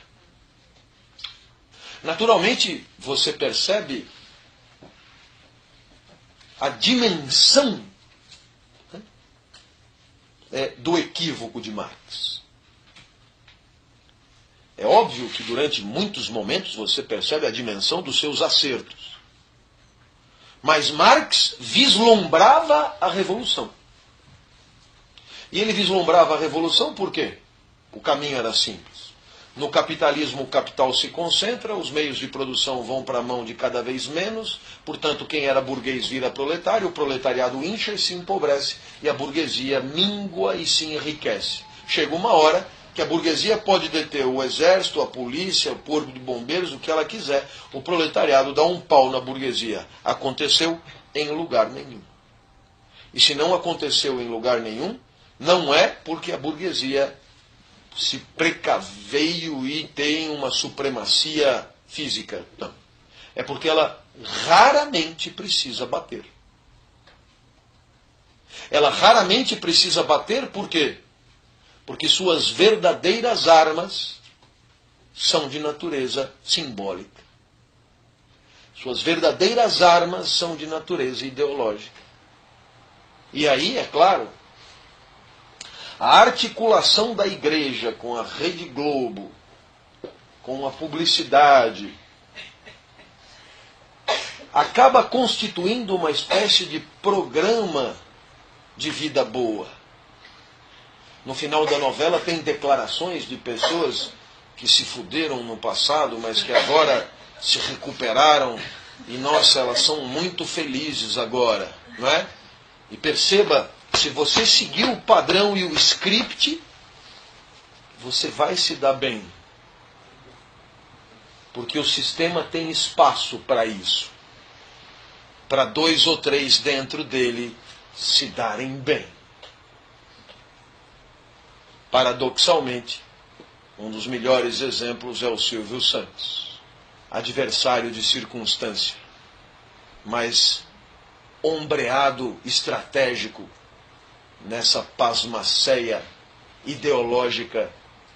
Naturalmente, você percebe a dimensão, né, do equívoco de Marx. É óbvio que durante muitos momentos você percebe a dimensão dos seus acertos. Mas Marx vislumbrava a revolução. E ele vislumbrava a revolução por quê? O caminho era simples. No capitalismo, o capital se concentra, os meios de produção vão para a mão de cada vez menos, portanto, quem era burguês vira proletário, o proletariado incha e se empobrece, e a burguesia mingua e se enriquece. Chega uma hora que a burguesia pode deter o exército, a polícia, o corpo de bombeiros, o que ela quiser, o proletariado dá um pau na burguesia. Aconteceu em lugar nenhum. E se não aconteceu em lugar nenhum, não é porque a burguesia se precaveio e tem uma supremacia física. Não. É porque ela raramente precisa bater. Ela raramente precisa bater por quê? Porque suas verdadeiras armas são de natureza simbólica. Suas verdadeiras armas são de natureza ideológica. E aí, é claro, a articulação da igreja com a Rede Globo, com a publicidade, acaba constituindo uma espécie de programa de vida boa. No final da novela tem declarações de pessoas que se fuderam no passado, mas que agora se recuperaram e, nossa, elas são muito felizes agora, não é? E perceba, se você seguir o padrão e o script, você vai se dar bem. Porque o sistema tem espaço para isso. Para 2 ou 3 dentro dele se darem bem. Paradoxalmente, um dos melhores exemplos é o Silvio Santos. Adversário de circunstância, mas ombreado estratégico nessa pasmaceia ideológica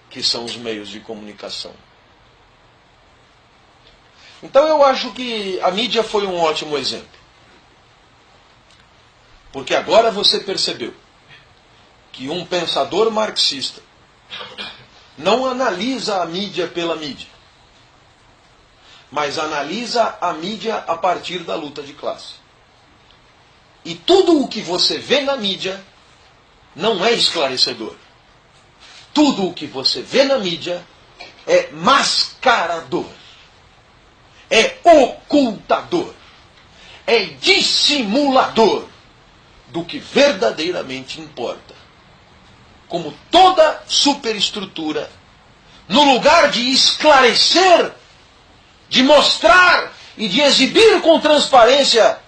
que são os meios de comunicação. Então eu acho que a mídia foi um ótimo exemplo. Porque agora você percebeu que um pensador marxista não analisa a mídia pela mídia, mas analisa a mídia a partir da luta de classe. E tudo o que você vê na mídia não é esclarecedor. Tudo o que você vê na mídia é mascarador, é ocultador, é dissimulador do que verdadeiramente importa. Como toda superestrutura, no lugar de esclarecer, de mostrar e de exibir com transparência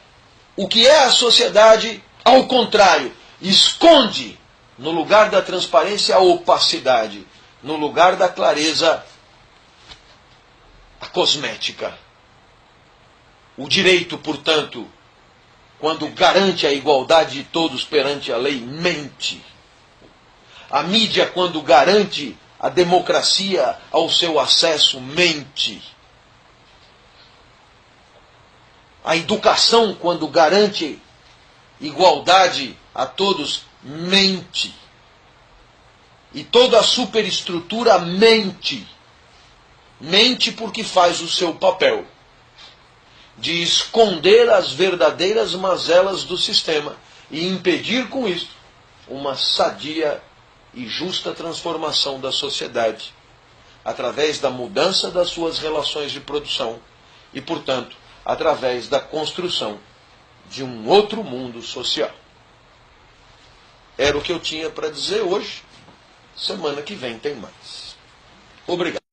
o que é a sociedade, ao contrário, esconde no lugar da transparência a opacidade, no lugar da clareza a cosmética. O direito, portanto, quando garante a igualdade de todos perante a lei, mente. A mídia, quando garante a democracia ao seu acesso, mente. A educação, quando garante igualdade a todos, mente. E toda a superestrutura mente. Mente porque faz o seu papel de esconder as verdadeiras mazelas do sistema e impedir com isso uma sadia e justa transformação da sociedade, através da mudança das suas relações de produção e, portanto, através da construção de um outro mundo social. Era o que eu tinha para dizer hoje. Semana que vem tem mais. Obrigado.